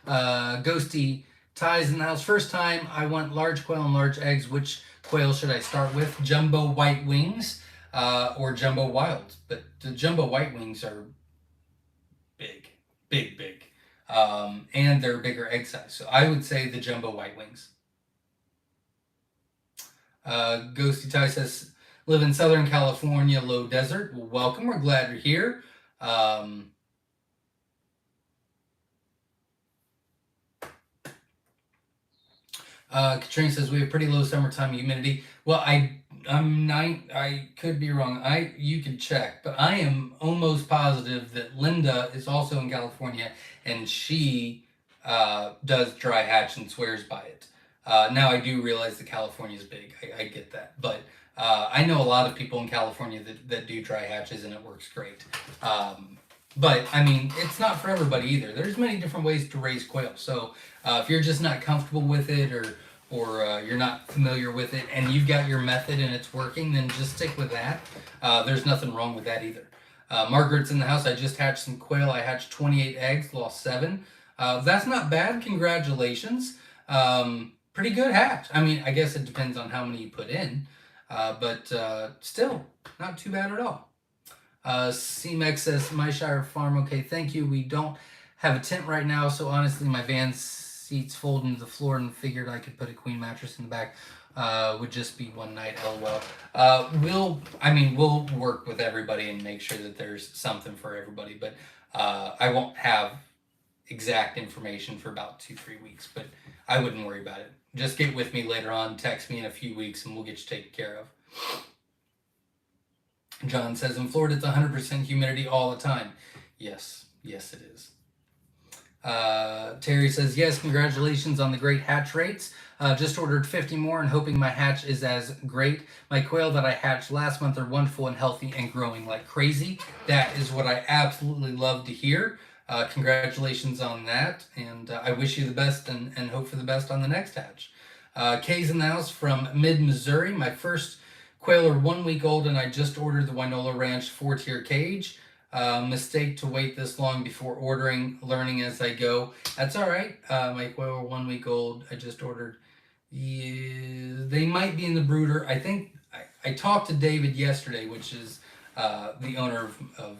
Ghosty Ties in the house. First time, I want large quail and large eggs. Which quail should I start with? Jumbo white wings or jumbo wilds? But the jumbo white wings are big. And they're bigger egg size. So I would say the jumbo white wings. Ghosty Tie says, live in Southern California, low desert. Well, welcome. We're glad you're here. Katrina says, we have pretty low summertime humidity. Well, I could be wrong. You can check, but I am almost positive that Linda is also in California, and she does dry hatch and swears by it. Now I do realize that California is big. I get that, but I know a lot of people in California that do dry hatches, and it works great. But I mean, it's not for everybody either. There's many different ways to raise quail. So if you're just not comfortable with it, or you're not familiar with it, and you've got your method and it's working, then just stick with that. There's nothing wrong with that either. Margaret's in the house. I just hatched some quail. I hatched 28 eggs, lost 7. That's not bad. Congratulations. Pretty good hatch. I mean, I guess it depends on how many you put in, but still not too bad at all. CMEX says, Myshire Farm, okay, thank you. We don't have a tent right now, so honestly, my van seats fold into the floor, and figured I could put a queen mattress in the back. Would just be one night, lol. We'll work with everybody and make sure that there's something for everybody, but I won't have exact information for about 2-3 weeks, but I wouldn't worry about it. Just get with me later on, text me in a few weeks, and we'll get you taken care of. John says, in Florida, it's 100% humidity all the time. Yes, it is. Terry says, yes, congratulations on the great hatch rates. Just ordered 50 more and hoping my hatch is as great. My quail that I hatched last month are wonderful and healthy and growing like crazy. That is what I absolutely love to hear. Congratulations on that, and I wish you the best and hope for the best on the next hatch. Kay's in the house from mid-Missouri. My first quail are 1 week old, and I just ordered the Wynola Ranch 4-tier cage. Mistake to wait this long before ordering, learning as I go. That's all right. My quail are 1 week old. I just ordered. They might be in the brooder. I think I talked to David yesterday, which is the owner of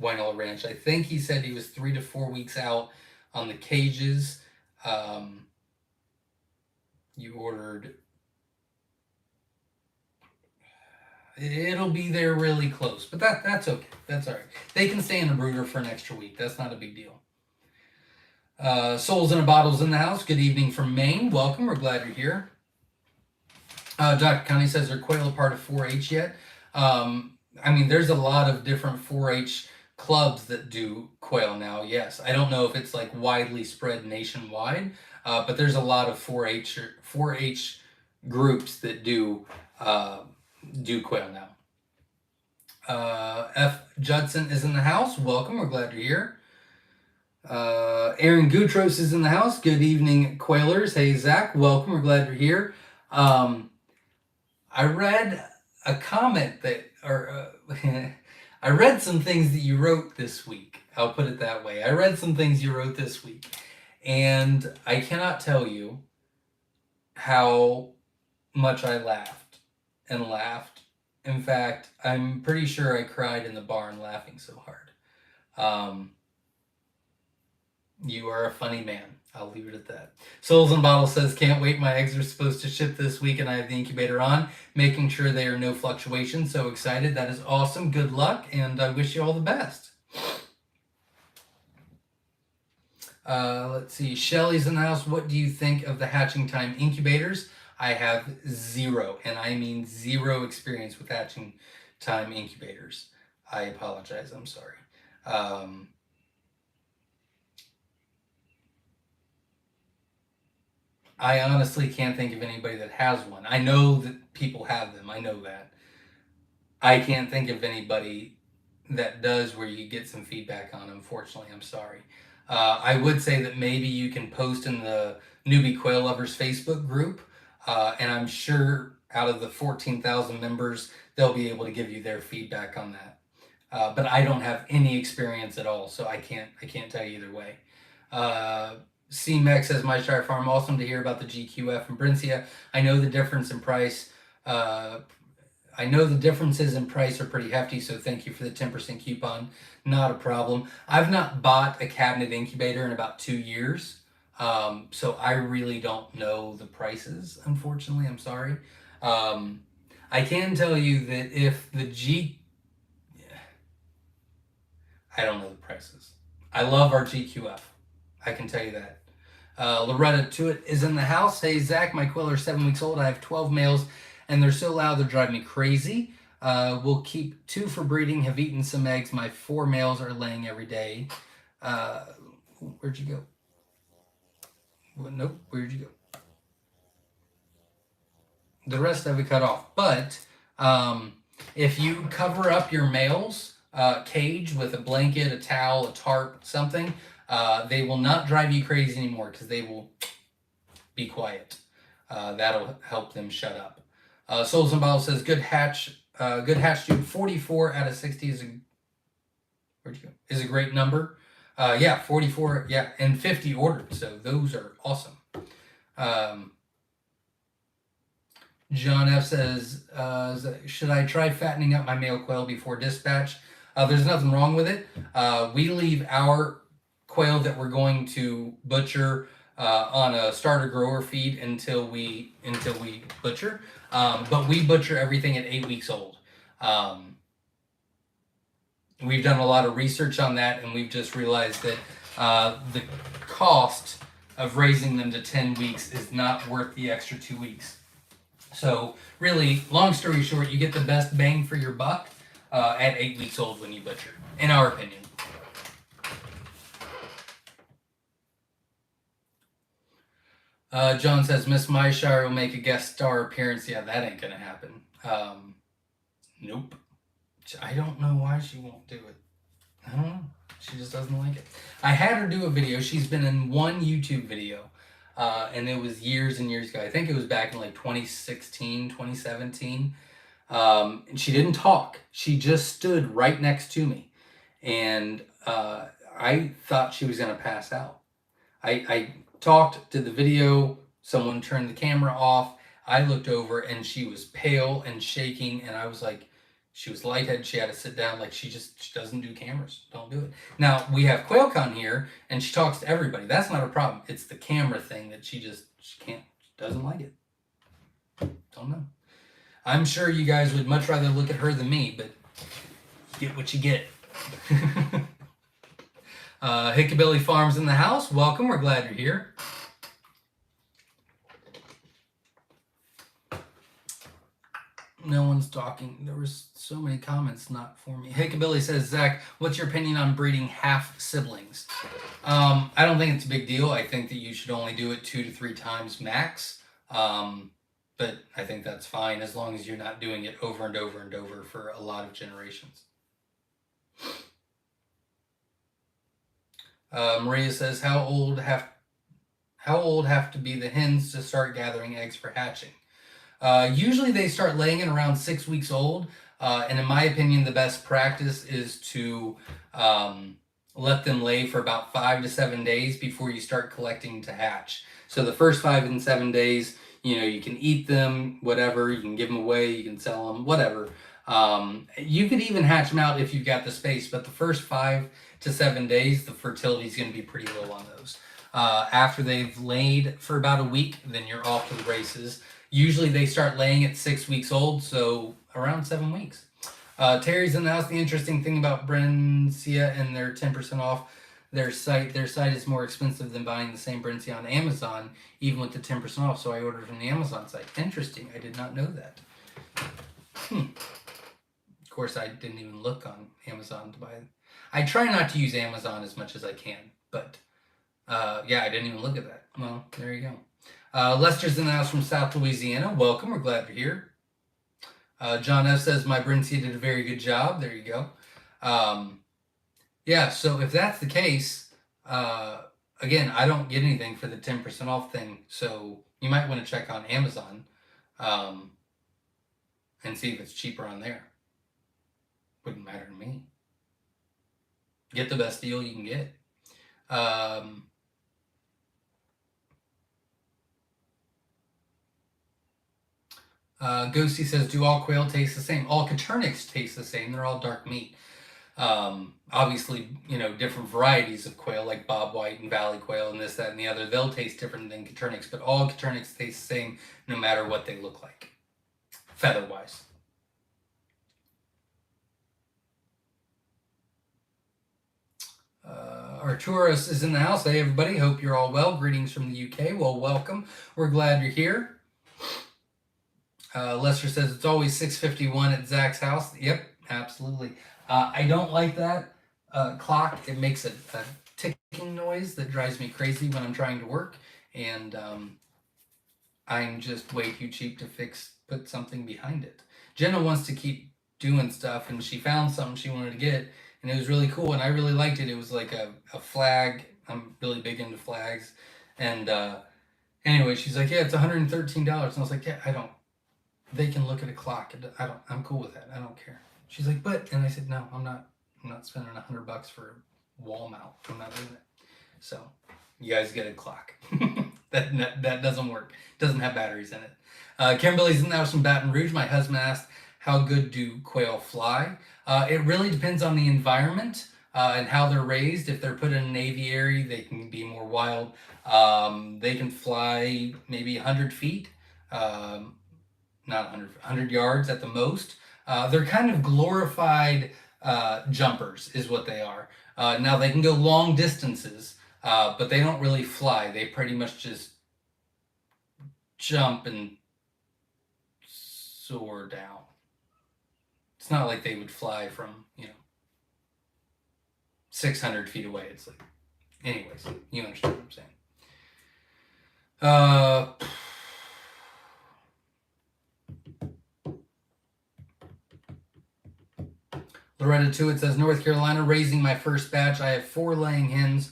Wynola Ranch. I think he said he was 3 to 4 weeks out on the cages. You ordered. It'll be there really close, but that's okay. That's all right. They can stay in the brooder for an extra week. That's not a big deal. Souls in a Bottle's in the house. Good evening from Maine. Welcome. We're glad you're here. Dr. Connie says, are quail a part of 4-H yet? I mean, there's a lot of different 4-H clubs that do quail now. Yes, I don't know if it's like widely spread nationwide, but there's a lot of 4-H groups that do quail now. F. Judson is in the house. Welcome. We're glad you're here. Aaron Gutros is in the house. Good evening, quailers. Hey, Zach. Welcome. We're glad you're here. I read a comment I read some things that you wrote this week. I'll put it that way. I read some things you wrote this week, and I cannot tell you how much I laughed and laughed. In fact, I'm pretty sure I cried in the barn laughing so hard. You are a funny man. I'll leave it at that. Souls in Bottle says, can't wait. My eggs are supposed to ship this week and I have the incubator on, making sure there are no fluctuations. So excited. That is awesome. Good luck, and I wish you all the best. Let's see. Shelly's in the house. What do you think of the hatching time incubators? I have zero, and I mean zero experience with hatching time incubators. I apologize. I'm sorry. I honestly can't think of anybody that has one. I know that people have them. I know that. I can't think of anybody that does where you get some feedback on. Unfortunately, I'm sorry. I would say that maybe you can post in the Newbie Quail Lovers Facebook group, and I'm sure out of the 14,000 members, they'll be able to give you their feedback on that. But I don't have any experience at all, so I can't tell you either way. C-Mex says, Myshire Farm, awesome to hear about the GQF and Brincia. I know the difference in price. I know the differences in price are pretty hefty, so thank you for the 10% coupon. Not a problem. I've not bought a cabinet incubator in about 2 years, so I really don't know the prices, unfortunately. I'm sorry. I can tell you that if the I don't know the prices. I love our GQF. I can tell you that. Loretta Tuitt is in the house. Hey, Zach, my quail are 7 weeks old. I have 12 males, and they're so loud they're driving me crazy. We'll keep 2 for breeding, have eaten some eggs. My 4 males are laying every day. Where'd you go? Well, nope, where'd you go? The rest of it cut off. But if you cover up your males' cage with a blanket, a towel, a tarp, something, they will not drive you crazy anymore because they will be quiet. That'll help them shut up. Souls and Bottle says, good hatch dude. 44 out of 60 is a great number. Yeah, 44, yeah, and 50 ordered, so those are awesome. John F says, should I try fattening up my male quail before dispatch? There's nothing wrong with it. We leave our quail that we're going to butcher on a starter grower feed until we butcher. But we butcher everything at 8 weeks old. We've done a lot of research on that, and we've just realized that the cost of raising them to 10 weeks is not worth the extra 2 weeks. So really, long story short, you get the best bang for your buck at 8 weeks old when you butcher, in our opinion. John says Miss Myshire will make a guest star appearance. Yeah, that ain't gonna happen. Nope. I don't know why she won't do it. I don't know. She just doesn't like it. I had her do a video. She's been in one YouTube video, and it was years and years ago. I think it was back in like 2016, 2017. And she didn't talk. She just stood right next to me. And I thought she was going to pass out. I talked to the video. Someone turned the camera off. I looked over and she was pale and shaking. And I was like, she was lightheaded. She had to sit down. Like she doesn't do cameras. Don't do it. Now we have QuailCon here and she talks to everybody. That's not a problem. It's the camera thing that she can't, doesn't like it. Don't know. I'm sure you guys would much rather look at her than me, but get what you get. Hickabilly Farms in the house. Welcome. We're glad you're here. No one's talking. There was so many comments not for me. Hickabilly says, Zach, what's your opinion on breeding half siblings? I don't think it's a big deal. I think that you should only do it 2 to 3 times max. But I think that's fine as long as you're not doing it over and over and over for a lot of generations. Maria says, how old have to be the hens to start gathering eggs for hatching? Usually they start laying at around 6 weeks old. And in my opinion, the best practice is to let them lay for about 5 to 7 days before you start collecting to hatch. So the first 5 and 7 days, you can eat them, whatever, you can give them away, you can sell them, whatever. You could even hatch them out if you've got the space, but the first 5 to 7 days, the fertility is going to be pretty low on those. After they've laid for about a week, then you're off to the races. Usually they start laying at 6 weeks old, so around 7 weeks. Terry's in the house. The interesting thing about Brencia and their 10% off their site is more expensive than buying the same Brencia on Amazon, even with the 10% off. So I ordered from the Amazon site. Interesting. I did not know that. Of course, I didn't even look on Amazon to buy it. I try not to use Amazon as much as I can, but yeah, I didn't even look at that. Well, there you go. Lester's in the house from South Louisiana. Welcome. We're glad you're here. John F. says, my Brencia did a very good job. There you go. Yeah, so if that's the case, again, I don't get anything for the 10% off thing, so you might want to check on Amazon and see if it's cheaper on there. Wouldn't matter to me. Get the best deal you can get. Ghosty says, do all quail taste the same? All Coternics taste the same. They're all dark meat. Obviously, different varieties of quail like Bob White and Valley quail and this, that, and the other, they'll taste different than Coternics, but all Coternics taste the same no matter what they look like, feather-wise. Arturos is in the house. Hey, everybody. Hope you're all well. Greetings from the UK. Well, welcome. We're glad you're here. Lester says it's always 6:51 at Zach's house. Yep, absolutely. I don't like that clock. It makes a ticking noise that drives me crazy when I'm trying to work, and I'm just way too cheap to put something behind it. Jenna wants to keep doing stuff, and she found something she wanted to get, and it was really cool, and I really liked it. It was like a flag. I'm really big into flags, and anyway, she's like, yeah, it's $113, and I was like, yeah, they can look at a clock. I'm cool with that. I don't care. She's like, but, and I said, no, I'm not spending $100 for a wall mount. I'm not doing it. So you guys get a clock. that doesn't work. Doesn't have batteries in it. Kimberly's in there from Baton Rouge. My husband asked, how good do quail fly? It really depends on the environment and how they're raised. If they're put in an aviary, they can be more wild. They can fly maybe 100 feet. Not 100 yards at the most. They're kind of glorified jumpers is what they are. Now they can go long distances, but they don't really fly. They pretty much just jump and soar down. It's not like they would fly from, 600 feet away. It's like, anyways, you understand what I'm saying. Loretta Tuitt says, North Carolina, raising my first batch. I have 4 laying hens,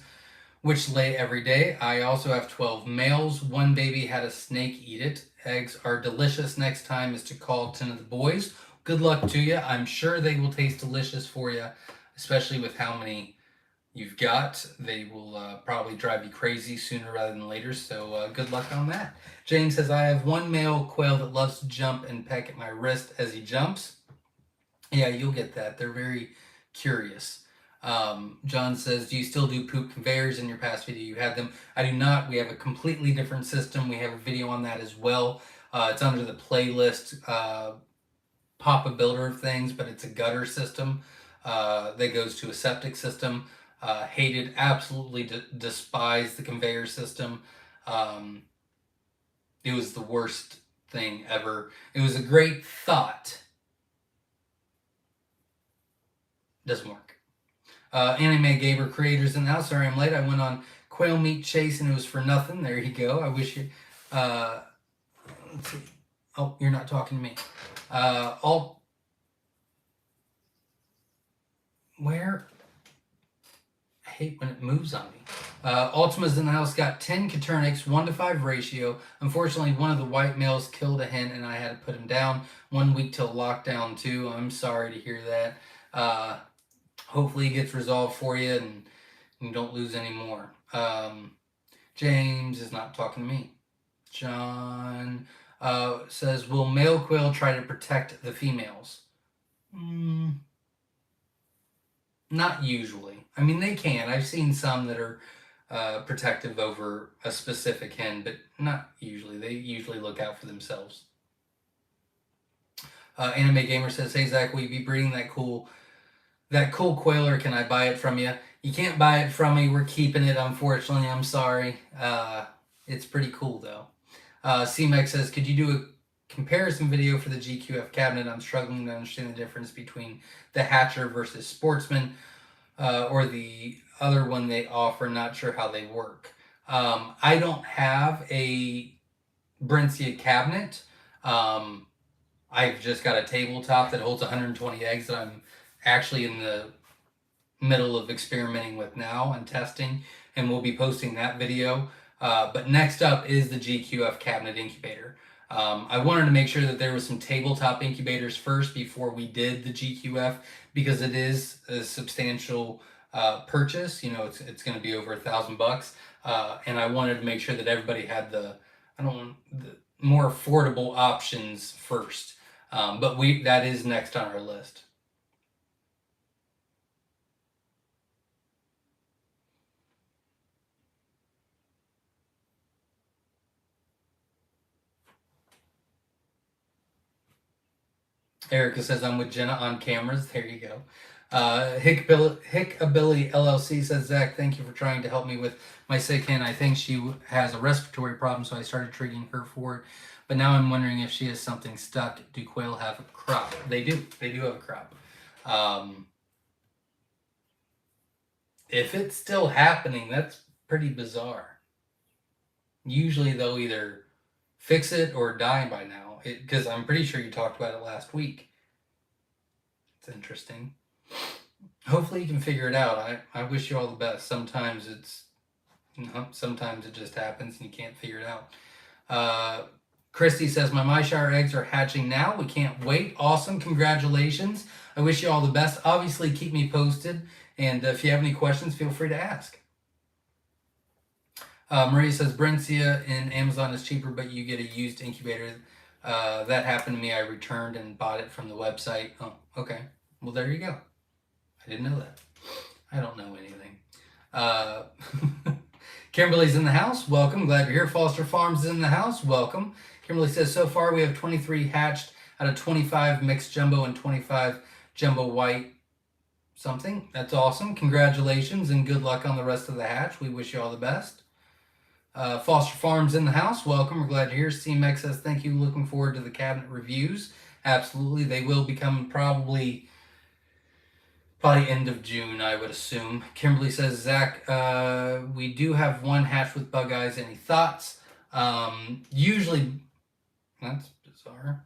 which lay every day. I also have 12 males. One baby had a snake eat it. Eggs are delicious. Next time is to call 10 of the boys. Good luck to you. I'm sure they will taste delicious for you, especially with how many you've got. They will probably drive you crazy sooner rather than later, so good luck on that. James says, I have 1 male quail that loves to jump and peck at my wrist as he jumps. Yeah, you'll get that. They're very curious. John says, do you still do poop conveyors? In your past video you had them. I do not. We have a completely different system. We have a video on that as well. It's under the playlist Papa Builder of things, but it's a gutter system that goes to a septic system. Hated, absolutely despised the conveyor system. It was the worst thing ever. It was a great thought. Doesn't work. Anime Gamer creators in the house. Sorry I'm late. I went on quail meat chase and it was for nothing. There you go. I wish you... let's see. Oh, you're not talking to me. Where? I hate when it moves on me. Ultima's in the house, got 10 Caternics, 1-to-5 ratio. Unfortunately, one of the white males killed a hen and I had to put him down. 1 week till lockdown too. I'm sorry to hear that. Hopefully it gets resolved for you and you don't lose any more. James is not talking to me. John says, will male quail try to protect the females? Not usually. I mean, they can. I've seen some that are protective over a specific hen, but not usually. They usually look out for themselves. Anime Gamer says, hey Zach, will you be breeding that cool quail, or can I buy it from you? You can't buy it from me. We're keeping it, unfortunately. I'm sorry. It's pretty cool though. CMEX says, could you do a comparison video for the GQF cabinet? I'm struggling to understand the difference between the Hatcher versus Sportsman, or the other one they offer. Not sure how they work. I don't have a Brincia cabinet. I've just got a tabletop that holds 120 eggs that I'm actually in the middle of experimenting with now and testing, and we'll be posting that video. But next up is the GQF cabinet incubator. I wanted to make sure that there was some tabletop incubators first before we did the GQF, because it is a substantial purchase. It's going to be over $1,000, and I wanted to make sure that everybody had the more affordable options first. But that is next on our list. Erica says, I'm with Jenna on cameras. There you go. Hickabilly LLC says, Zach, thank you for trying to help me with my sick hen. I think she has a respiratory problem, so I started treating her for it. But now I'm wondering if she has something stuck. Do quail have a crop? They do. They do have a crop. If it's still happening, that's pretty bizarre. Usually they'll either fix it or die by now, because I'm pretty sure you talked about it last week. It's interesting. Hopefully you can figure it out. I wish you all the best. Sometimes sometimes it just happens and you can't figure it out. Christy says, my Myshire eggs are hatching now. We can't wait. Awesome. Congratulations. I wish you all the best. Obviously, keep me posted. And if you have any questions, feel free to ask. Maria says, Brincia in Amazon is cheaper, but you get a used incubator. That happened to me. I returned and bought it from the website. Oh, okay. Well, there you go. I didn't know that. I don't know anything. Kimberly's in the house. Welcome. Glad you're here. Foster Farms is in the house. Welcome. Kimberly says, so far we have 23 hatched out of 25 mixed jumbo and 25 jumbo white. something. That's awesome. Congratulations and good luck on the rest of the hatch. We wish you all the best. Foster Farms in the house. Welcome. We're glad you're here. CMX says thank you. Looking forward to the cabinet reviews. Absolutely. They will be coming probably end of June, I would assume. Kimberly says, Zach, we do have one hatch with bug eyes. Any thoughts? Usually, that's bizarre.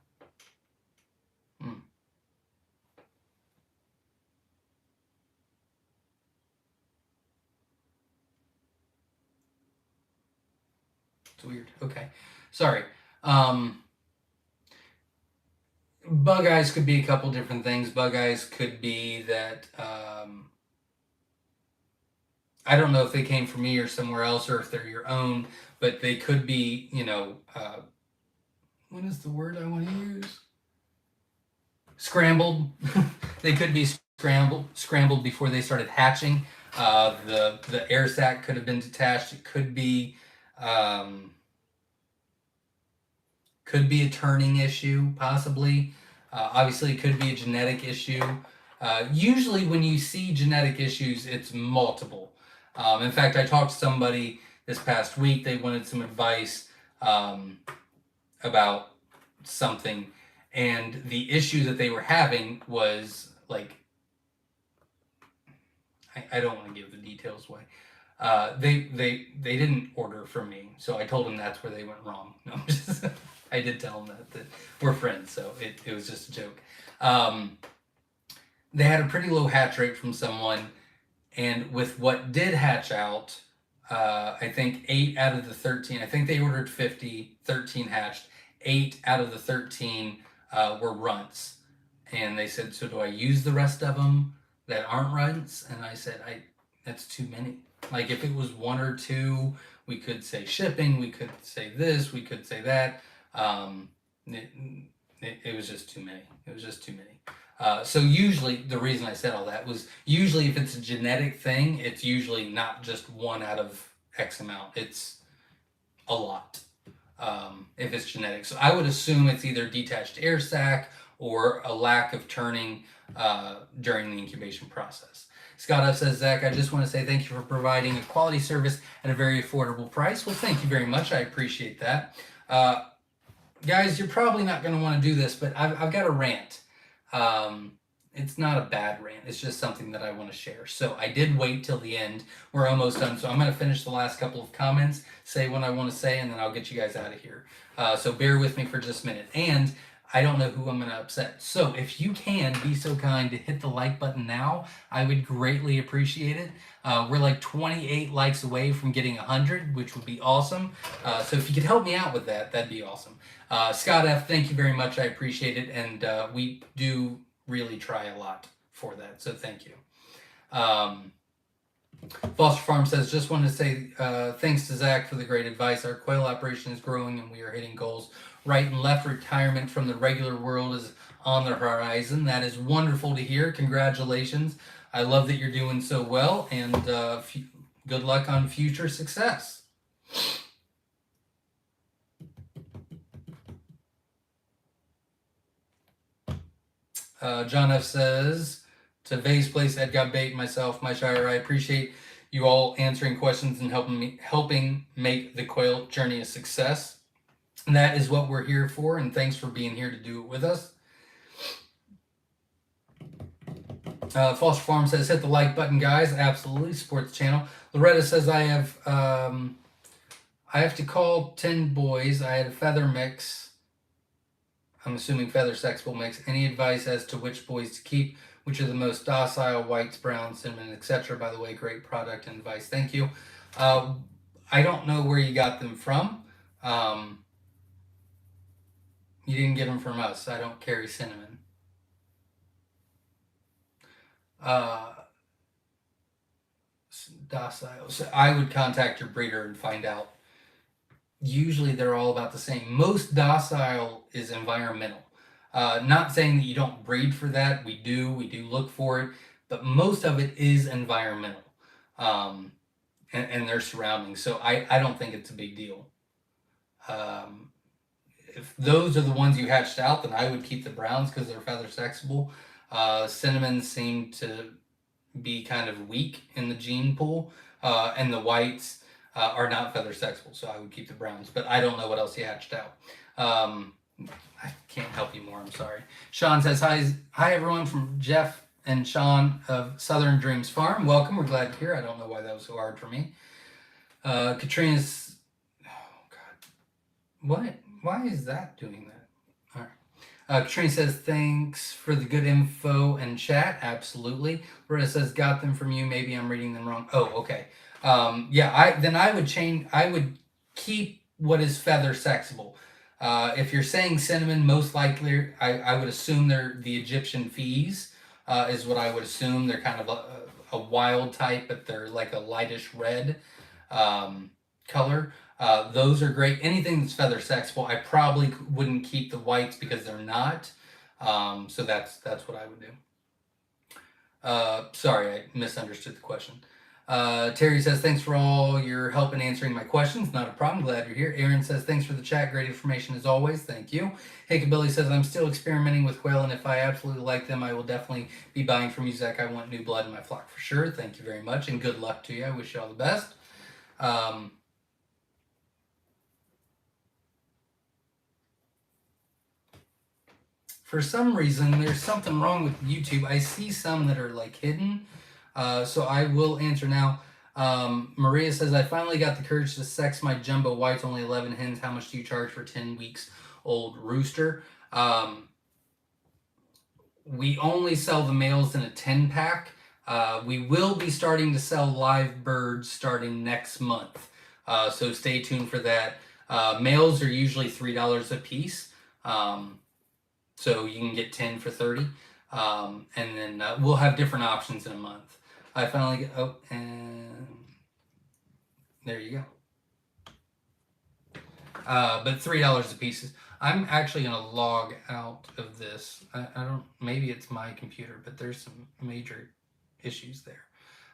It's weird. Okay. Sorry. Um, Bug eyes could be a couple different things. Bug eyes could be that I don't know if they came from me or somewhere else or if they're your own, but they could be, what is the word I want to use? Scrambled. They could be scrambled before they started hatching. The air sac could have been detached. It could be a turning issue, possibly. Obviously, it could be a genetic issue. Usually, when you see genetic issues, it's multiple. In fact, I talked to somebody this past week. They wanted some advice about something, and the issue that they were having was like, I don't want to give the details away. They didn't order from me, so I told them that's where they went wrong. No, I did tell them that we're friends, so it was just a joke. They had a pretty low hatch rate from someone, and with what did hatch out, I think 8 out of the 13, I think they ordered 50, 13 hatched. 8 out of the 13 were runts. And they said, so do I use the rest of them that aren't runts? And I said, that's too many. Like if it was 1 or 2, we could say shipping, we could say this, we could say that. It was just too many. It was just too many. So usually the reason I said all that was usually if it's a genetic thing, it's usually not just 1 out of X amount. It's a lot. If it's genetic. So I would assume it's either detached air sac or a lack of turning during the incubation process. Scott F says, Zach, I just want to say thank you for providing a quality service at a very affordable price. Well, thank you very much. I appreciate that. Guys, you're probably not going to want to do this, but I've got a rant. It's not a bad rant. It's just something that I want to share. So I did wait till the end. We're almost done. So I'm going to finish the last couple of comments, say what I want to say, and then I'll get you guys out of here. So bear with me for just a minute. And I don't know who I'm going to upset. So if you can be so kind to hit the like button now, I would greatly appreciate it. We're like 28 likes away from getting 100, which would be awesome. So if you could help me out with that, that'd be awesome. Scott F., thank you very much. I appreciate it. And we do really try a lot for that. So thank you. Foster Farm says, just wanted to say thanks to Zach for the great advice. Our quail operation is growing and we are hitting goals right and left. Retirement from the regular world is on the horizon. That is wonderful to hear. Congratulations. I love that you're doing so well, and good luck on future success. John F. says, to Vay's Place, Ed got bait, myself, Myshire, I appreciate you all answering questions and helping make the quail journey a success. And that is what we're here for, and thanks for being here to do it with us. Foster Farm says, hit the like button, guys. Absolutely, support the channel. Loretta says, I have to call 10 boys. I had a feather mix. I'm assuming feather sexable mix. Any advice as to which boys to keep? Which are the most docile, whites, browns, cinnamon, etc.? By the way, great product and advice. Thank you. I don't know where you got them from. You didn't get them from us. I don't carry cinnamon. Docile. So I would contact your breeder and find out. Usually they're all about the same. Most docile is environmental. Not saying that you don't breed for that. We do look for it, but most of it is environmental, and their surroundings. So I don't think it's a big deal. If those are the ones you hatched out, then I would keep the browns because they're feather sexable. Cinnamon seem to be kind of weak in the gene pool, and the whites are not feather sexable, so I would keep the browns. But I don't know what else he hatched out. I can't help you more. I'm sorry. Sean says hi everyone from Jeff and Sean of Southern Dreams Farm. Welcome. We're glad you're here. I don't know why that was so hard for me. Katrina's. Oh God. What? Why is that doing that? All right. Katrina says, thanks for the good info and chat. Absolutely. Loretta says, got them from you. Maybe I'm reading them wrong. Oh, okay. Yeah, I would change. I would keep what is feather sexable. If you're saying cinnamon, most likely I would assume they're the Egyptian fees, is what I would assume. They're kind of a wild type, but they're like a lightish red color. Those are great. Anything that's feather sexable, I probably wouldn't keep the whites because they're not. So that's what I would do. Sorry, I misunderstood the question. Terry says, thanks for all your help in answering my questions. Not a problem. Glad you're here. Aaron says, thanks for the chat. Great information as always. Thank you. Hickabilly says, I'm still experimenting with quail, and if I absolutely like them, I will definitely be buying from you, Zach. I want new blood in my flock for sure. Thank you very much, and good luck to you. I wish you all the best. For some reason, there's something wrong with YouTube. I see some that are like hidden. So I will answer now. Maria says, I finally got the courage to sex my jumbo whites, only 11 hens. How much do you charge for 10 weeks old rooster? We only sell the males in a 10 pack. We will be starting to sell live birds starting next month. So stay tuned for that. Males are usually $3 a piece. So you can get 10 for 30. And then we'll have different options in a month. I finally get, oh, and there you go. But $3 a piece. I'm actually going to log out of this. I don't, maybe it's my computer, but there's some major issues there.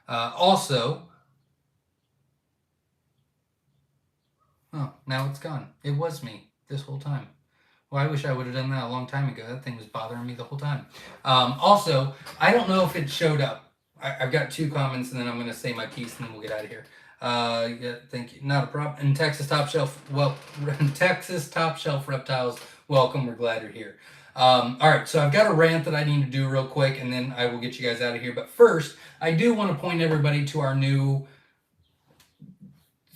Also, oh, now it's gone. It was me this whole time. Well, I wish I would have done that a long time ago. That thing was bothering me the whole time. Also, I don't know if it showed up. I've got 2 comments, and then I'm going to say my piece, and then we'll get out of here. Yeah, thank you. Not a problem. And Texas Top Shelf, well, Texas Top Shelf Reptiles, welcome. We're glad you're here. All right, so I've got a rant that I need to do real quick, and then I will get you guys out of here. But first, I do want to point everybody to our new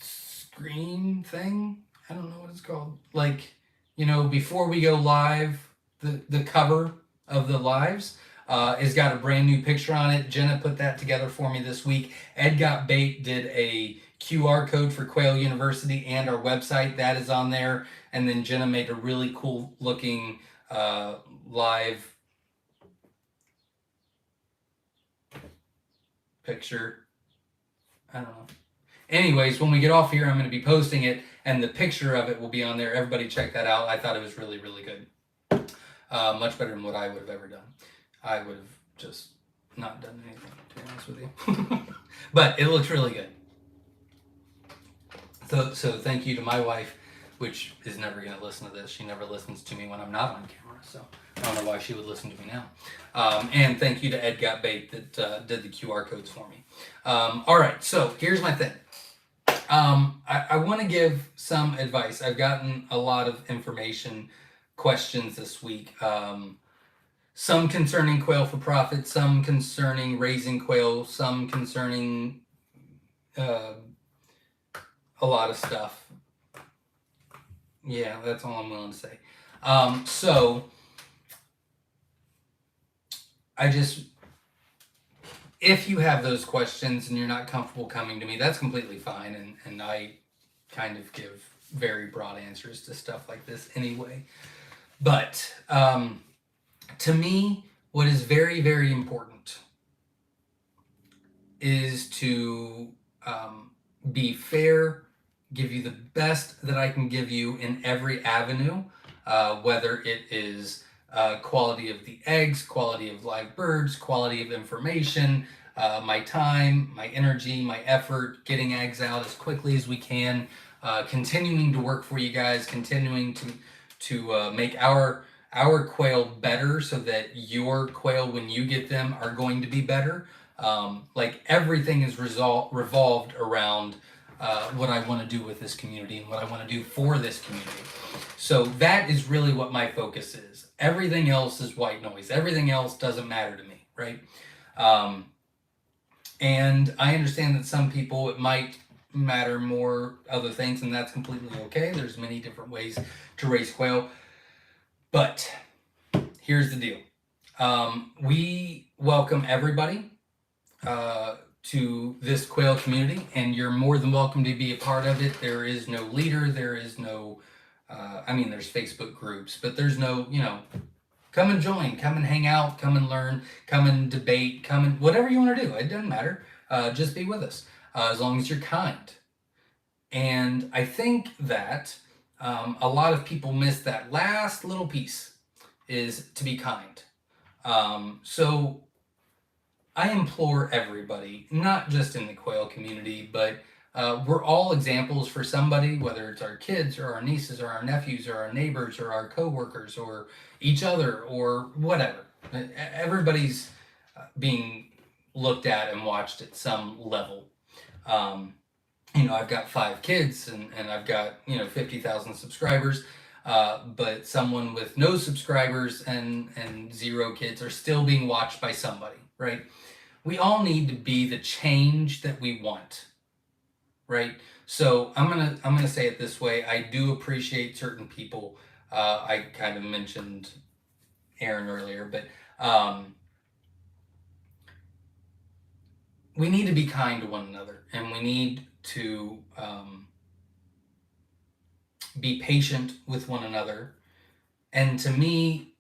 screen thing. I don't know what it's called. Like, you know, before we go live, the cover of the lives has got a brand new picture on it. Jenna put that together for me this week. Ed Got Bait did a QR code for Quail University and our website. That is on there. And then Jenna made a really cool looking live picture. I don't know. Anyways, when we get off here, I'm going to be posting it, and the picture of it will be on there. Everybody check that out. I thought it was really, really good. Much better than what I would have ever done. I would have just not done anything, to be honest with you. But it looks really good. So thank you to my wife, which is never going to listen to this. She never listens to me when I'm not on camera, so I don't know why she would listen to me now. And thank you to Ed Got Bait that did the QR codes for me. All right, so here's my thing. I want to give some advice. I've gotten a lot of information, questions this week. Some concerning quail for profit, some concerning raising quail, some concerning a lot of stuff. Yeah, that's all I'm willing to say. So if you have those questions and you're not comfortable coming to me, that's completely fine. And I kind of give very broad answers to stuff like this anyway. But to me, what is very, very important is to be fair, give you the best that I can give you in every avenue, whether it is quality of the eggs, quality of live birds, quality of information, my time, my energy, my effort, getting eggs out as quickly as we can, continuing to work for you guys, continuing to make our quail better so that your quail, when you get them, are going to be better. Like everything is revolved around what I want to do with this community and what I want to do for this community. So that is really what my focus is. Everything else is white noise. Everything else doesn't matter to me, right? And I understand that some people, it might matter more other things, and that's completely okay. There's many different ways to raise quail. But here's the deal. We welcome everybody to this quail community, and you're more than welcome to be a part of it. There is no leader. There is no, there's Facebook groups, but there's no, come and join, come and hang out, come and learn, come and debate, come and whatever you want to do. It doesn't matter. Just be with us as long as you're kind. And I think that a lot of people miss that last little piece, is to be kind. So I implore everybody, not just in the quail community, but we're all examples for somebody, whether it's our kids or our nieces or our nephews or our neighbors or our coworkers or each other or whatever. Everybody's being looked at and watched at some level. I've got 5 kids and I've got, 50,000 subscribers. But someone with no subscribers and 0 kids are still being watched by somebody, right? We all need to be the change that we want, right? So I'm gonna say it this way. I do appreciate certain people. I kind of mentioned Aaron earlier, but we need to be kind to one another, and we need to be patient with one another. And to me,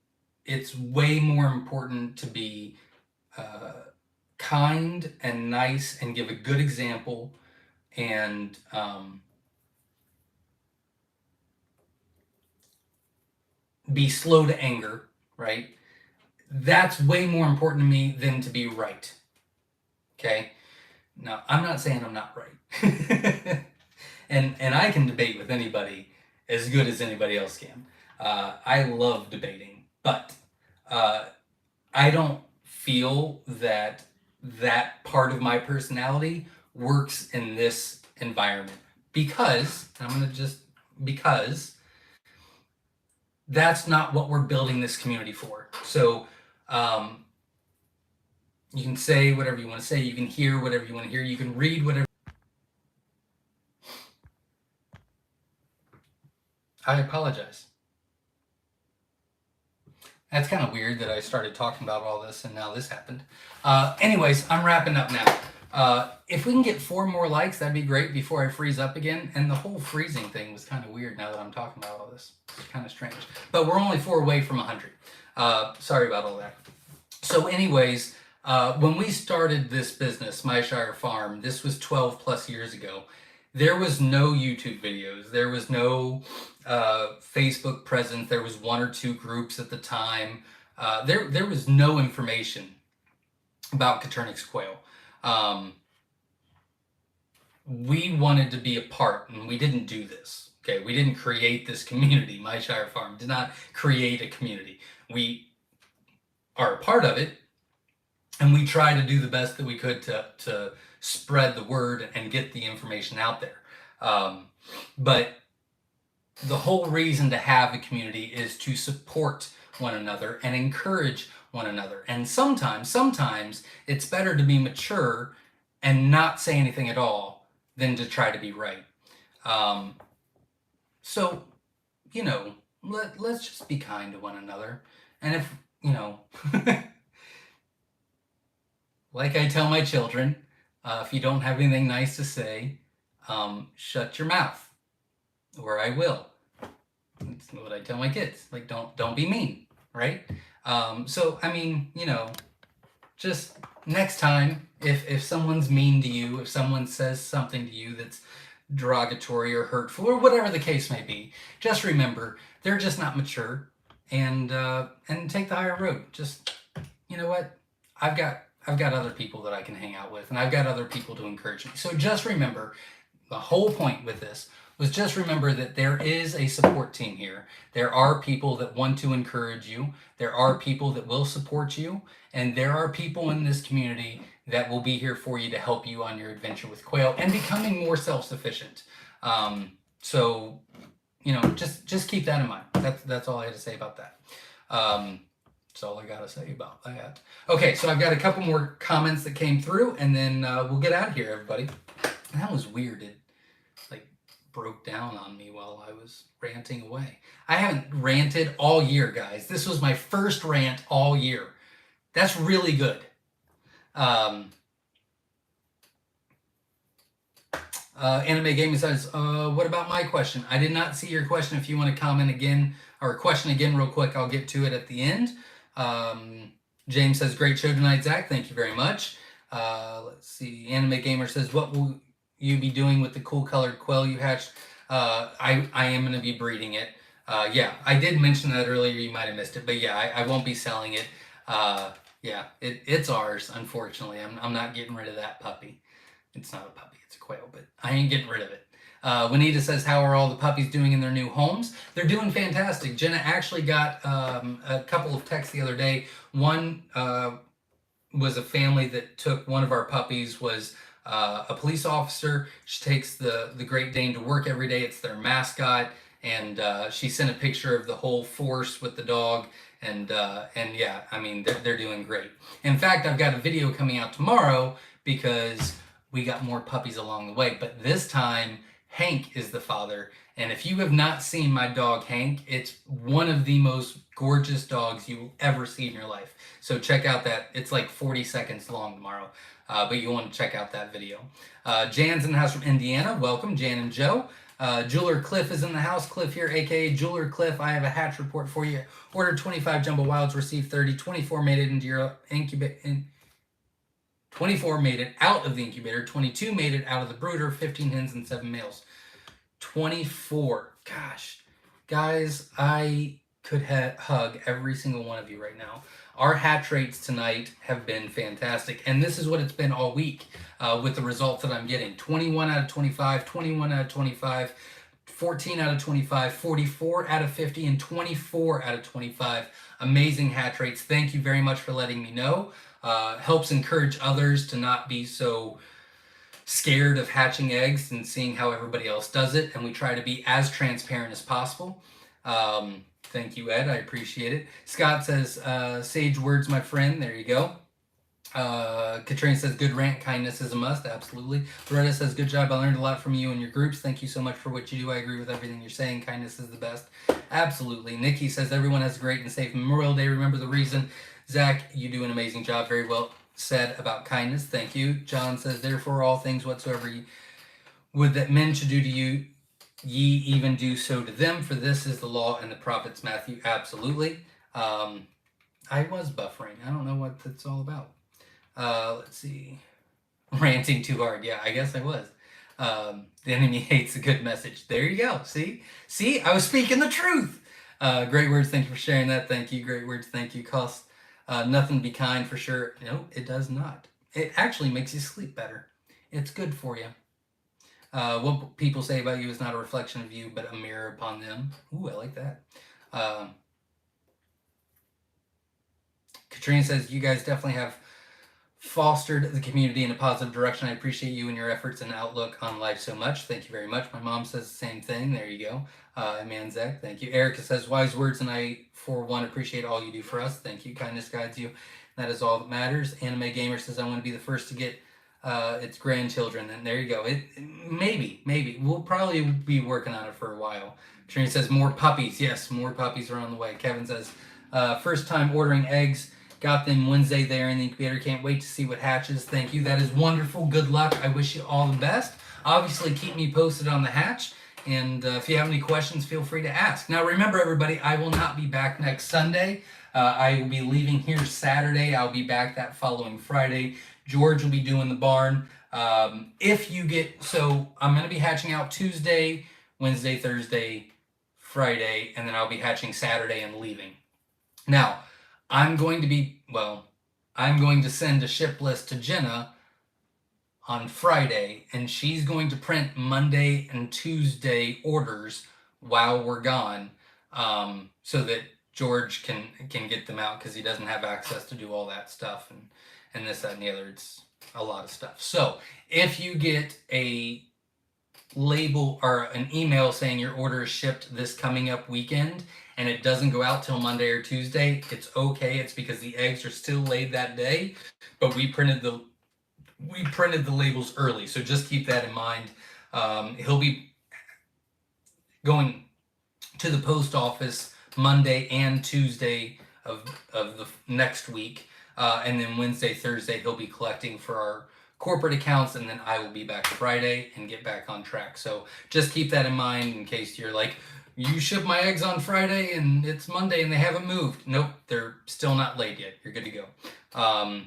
it's way more important to be kind and nice and give a good example and be slow to anger, right? That's way more important to me than to be right. Okay? Now, I'm not saying I'm not right. and I can debate with anybody as good as anybody else can. I love debating, but I don't feel that part of my personality works in this environment because that's not what we're building this community for. So you can say whatever you want to say, you can hear whatever you want to hear, you can read whatever. I apologize. That's kind of weird that I started talking about all this and now this happened. Anyways, I'm wrapping up now. If we can get 4 more likes, that'd be great before I freeze up again. And the whole freezing thing was kind of weird now that I'm talking about all this. It's kind of strange. But we're only 4 away from 100. Sorry about all that. So anyways, when we started this business, Myshire Farm, this was 12 plus years ago. There was no YouTube videos. There was no Facebook presence. There was 1 or 2 groups at the time. There was no information about Coturnix quail. We wanted to be a part, and we didn't do this. Okay, we didn't create this community. Myshire Farm did not create a community. We are a part of it, and we try to do the best that we could to spread the word and get the information out there. But the whole reason to have a community is to support one another and encourage one another. And sometimes it's better to be mature and not say anything at all than to try to be right. So, let's just be kind to one another. And if, like I tell my children, if you don't have anything nice to say, shut your mouth, or I will. That's what I tell my kids. Like, don't be mean, right? So, just next time, if someone's mean to you, if someone says something to you that's derogatory or hurtful or whatever the case may be, just remember they're just not mature, and take the higher road. Just, you know what? I've got other people that I can hang out with, and I've got other people to encourage me. So just remember, the whole point with this was just remember that there is a support team here. There are people that want to encourage you. There are people that will support you. And there are people in this community that will be here for you to help you on your adventure with quail and becoming more self-sufficient. So, just keep that in mind. That's all I had to say about that. That's all I gotta say about that. Okay, so I've got a couple more comments that came through, and then we'll get out of here, everybody. That was weird. It like broke down on me while I was ranting away. I haven't ranted all year, guys. This was my first rant all year. That's really good. Anime Gaming says, what about my question? I did not see your question. If you want to comment again, or question again real quick, I'll get to it at the end. James says, great show tonight, Zach. Thank you very much. Let's see. Anime Gamer says, what will you be doing with the cool colored quail you hatched? I am going to be breeding it. Yeah, I did mention that earlier. You might have missed it. But yeah, I won't be selling it. Yeah, it's ours, unfortunately. I'm not getting rid of that puppy. It's not a puppy, it's a quail, but I ain't getting rid of it. Juanita says, how are all the puppies doing in their new homes? They're doing fantastic. Jenna actually got a couple of texts the other day. One was a family that took one of our puppies, was a police officer. She takes the Great Dane to work every day. It's their mascot. And she sent a picture of the whole force with the dog. And yeah, I mean, they're doing great. In fact, I've got a video coming out tomorrow because we got more puppies along the way, but this time Hank is the father. And if you have not seen my dog Hank, it's one of the most gorgeous dogs you will ever see in your life. So check out that. It's like 40 seconds long tomorrow, but you want to check out that video. Jan's in the house from Indiana. Welcome, Jan and Joe. Jeweler Cliff is in the house. Cliff here, aka Jeweler Cliff. I have a hatch report for you. Ordered 25 jumbo wilds, received 30. 24 made it into your incubator. 24 made it out of the incubator, 22 made it out of the brooder, 15 hens and 7 males. 24. Gosh. Guys, I could hug every single one of you right now. Our hatch rates tonight have been fantastic, and this is what it's been all week with the results that I'm getting. 21 out of 25, 21 out of 25, 14 out of 25, 44 out of 50, and 24 out of 25. Amazing hatch rates. Thank you very much for letting me know. Helps encourage others to not be so scared of hatching eggs and seeing how everybody else does it. And we try to be as transparent as possible. Thank you, Ed. I appreciate it. Scott says, sage words, my friend. There you go. Katrina says, good rant, kindness is a must. Absolutely. Loretta says, good job. I learned a lot from you and your groups. Thank you so much for what you do. I agree with everything you're saying. Kindness is the best. Absolutely. Nikki says, everyone has a great and safe Memorial Day. Remember the reason. Zach, you do an amazing job. Very well said about kindness. Thank you. John says, therefore, all things whatsoever would that men should do to you, ye even do so to them, for this is the law and the prophets. Matthew, absolutely. I was buffering. I don't know what that's all about. Let's see. Ranting too hard. Yeah, I guess I was. The enemy hates a good message. There you go. See, I was speaking the truth. Great words. Thank you for sharing that. Thank you. Great words. Thank you. Cost nothing, be kind for sure. No, it does not. It actually makes you sleep better. It's good for you. What people say about you is not a reflection of you, but a mirror upon them. Ooh, I like that. Katrina says, you guys definitely have fostered the community in a positive direction. I appreciate you and your efforts and outlook on life so much. Thank you very much. My mom says the same thing. There you go. Manzek, thank you. Erica says, wise words, and I, for one, appreciate all you do for us. Thank you. Kindness guides you. That is all that matters. Anime Gamer says, I want to be the first to get its grandchildren. And there you go. Maybe. We'll probably be working on it for a while. Trini says, more puppies. Yes, more puppies are on the way. Kevin says, first time ordering eggs. Got them Wednesday there in the incubator. Can't wait to see what hatches. Thank you. That is wonderful. Good luck. I wish you all the best. Obviously, keep me posted on the hatch. And if you have any questions, feel free to ask. Now, remember, everybody, I will not be back next Sunday. I will be leaving here Saturday. I'll be back that following Friday. George will be doing the barn. I'm going to be hatching out Tuesday, Wednesday, Thursday, Friday, and then I'll be hatching Saturday and leaving. Now, I'm going to send a ship list to Jenna on Friday, and she's going to print Monday and Tuesday orders while we're gone, so that George can get them out, because he doesn't have access to do all that stuff and this, that, and the other. a lot of stuff. So if you get a label or an email saying your order is shipped this coming up weekend and it doesn't go out till Monday or Tuesday, it's okay. It's because the eggs are still laid that day, but we printed the labels early, so just keep that in mind. He'll be going to the post office Monday and Tuesday of the next week, and then Wednesday, Thursday he'll be collecting for our corporate accounts, and then I will be back Friday and get back on track. So just keep that in mind in case you're like, you ship my eggs on Friday and it's Monday and they haven't moved. Nope, they're still not laid yet. You're good to go. All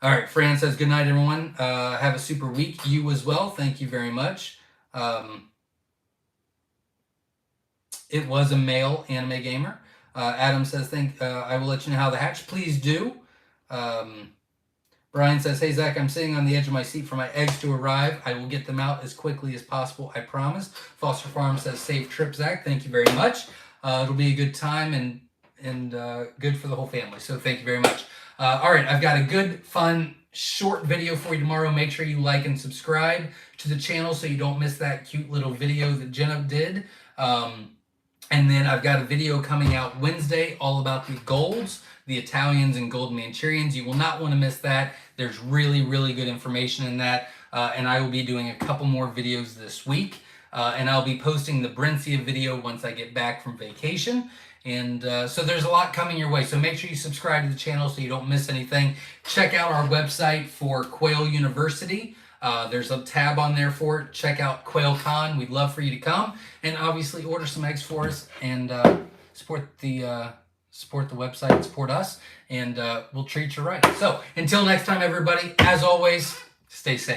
right, Fran says, good night, everyone. Have a super week. You as well. Thank you very much. It was a male anime gamer. Adam says, I will let you know how the hatch. Please do. Brian says, hey, Zach, I'm sitting on the edge of my seat for my eggs to arrive. I will get them out as quickly as possible, I promise. Foster Farm says, safe trip, Zach. Thank you very much. It'll be a good time and good for the whole family. So thank you very much. All right, I've got a good, fun, short video for you tomorrow. Make sure you like and subscribe to the channel so you don't miss that cute little video that Jenna did. And then I've got a video coming out Wednesday all about the golds, the Italians and gold Manchurians. You will not want to miss that. There's really, really good information in that. And I will be doing a couple more videos this week. And I'll be posting the Brencia video once I get back from vacation. And so there's a lot coming your way. So make sure you subscribe to the channel so you don't miss anything. Check out our website for Quail University. There's a tab on there for it. Check out QuailCon. We'd love for you to come. And obviously order some eggs for us and support the website, support us, and we'll treat you right. So until next time, everybody, as always, stay safe.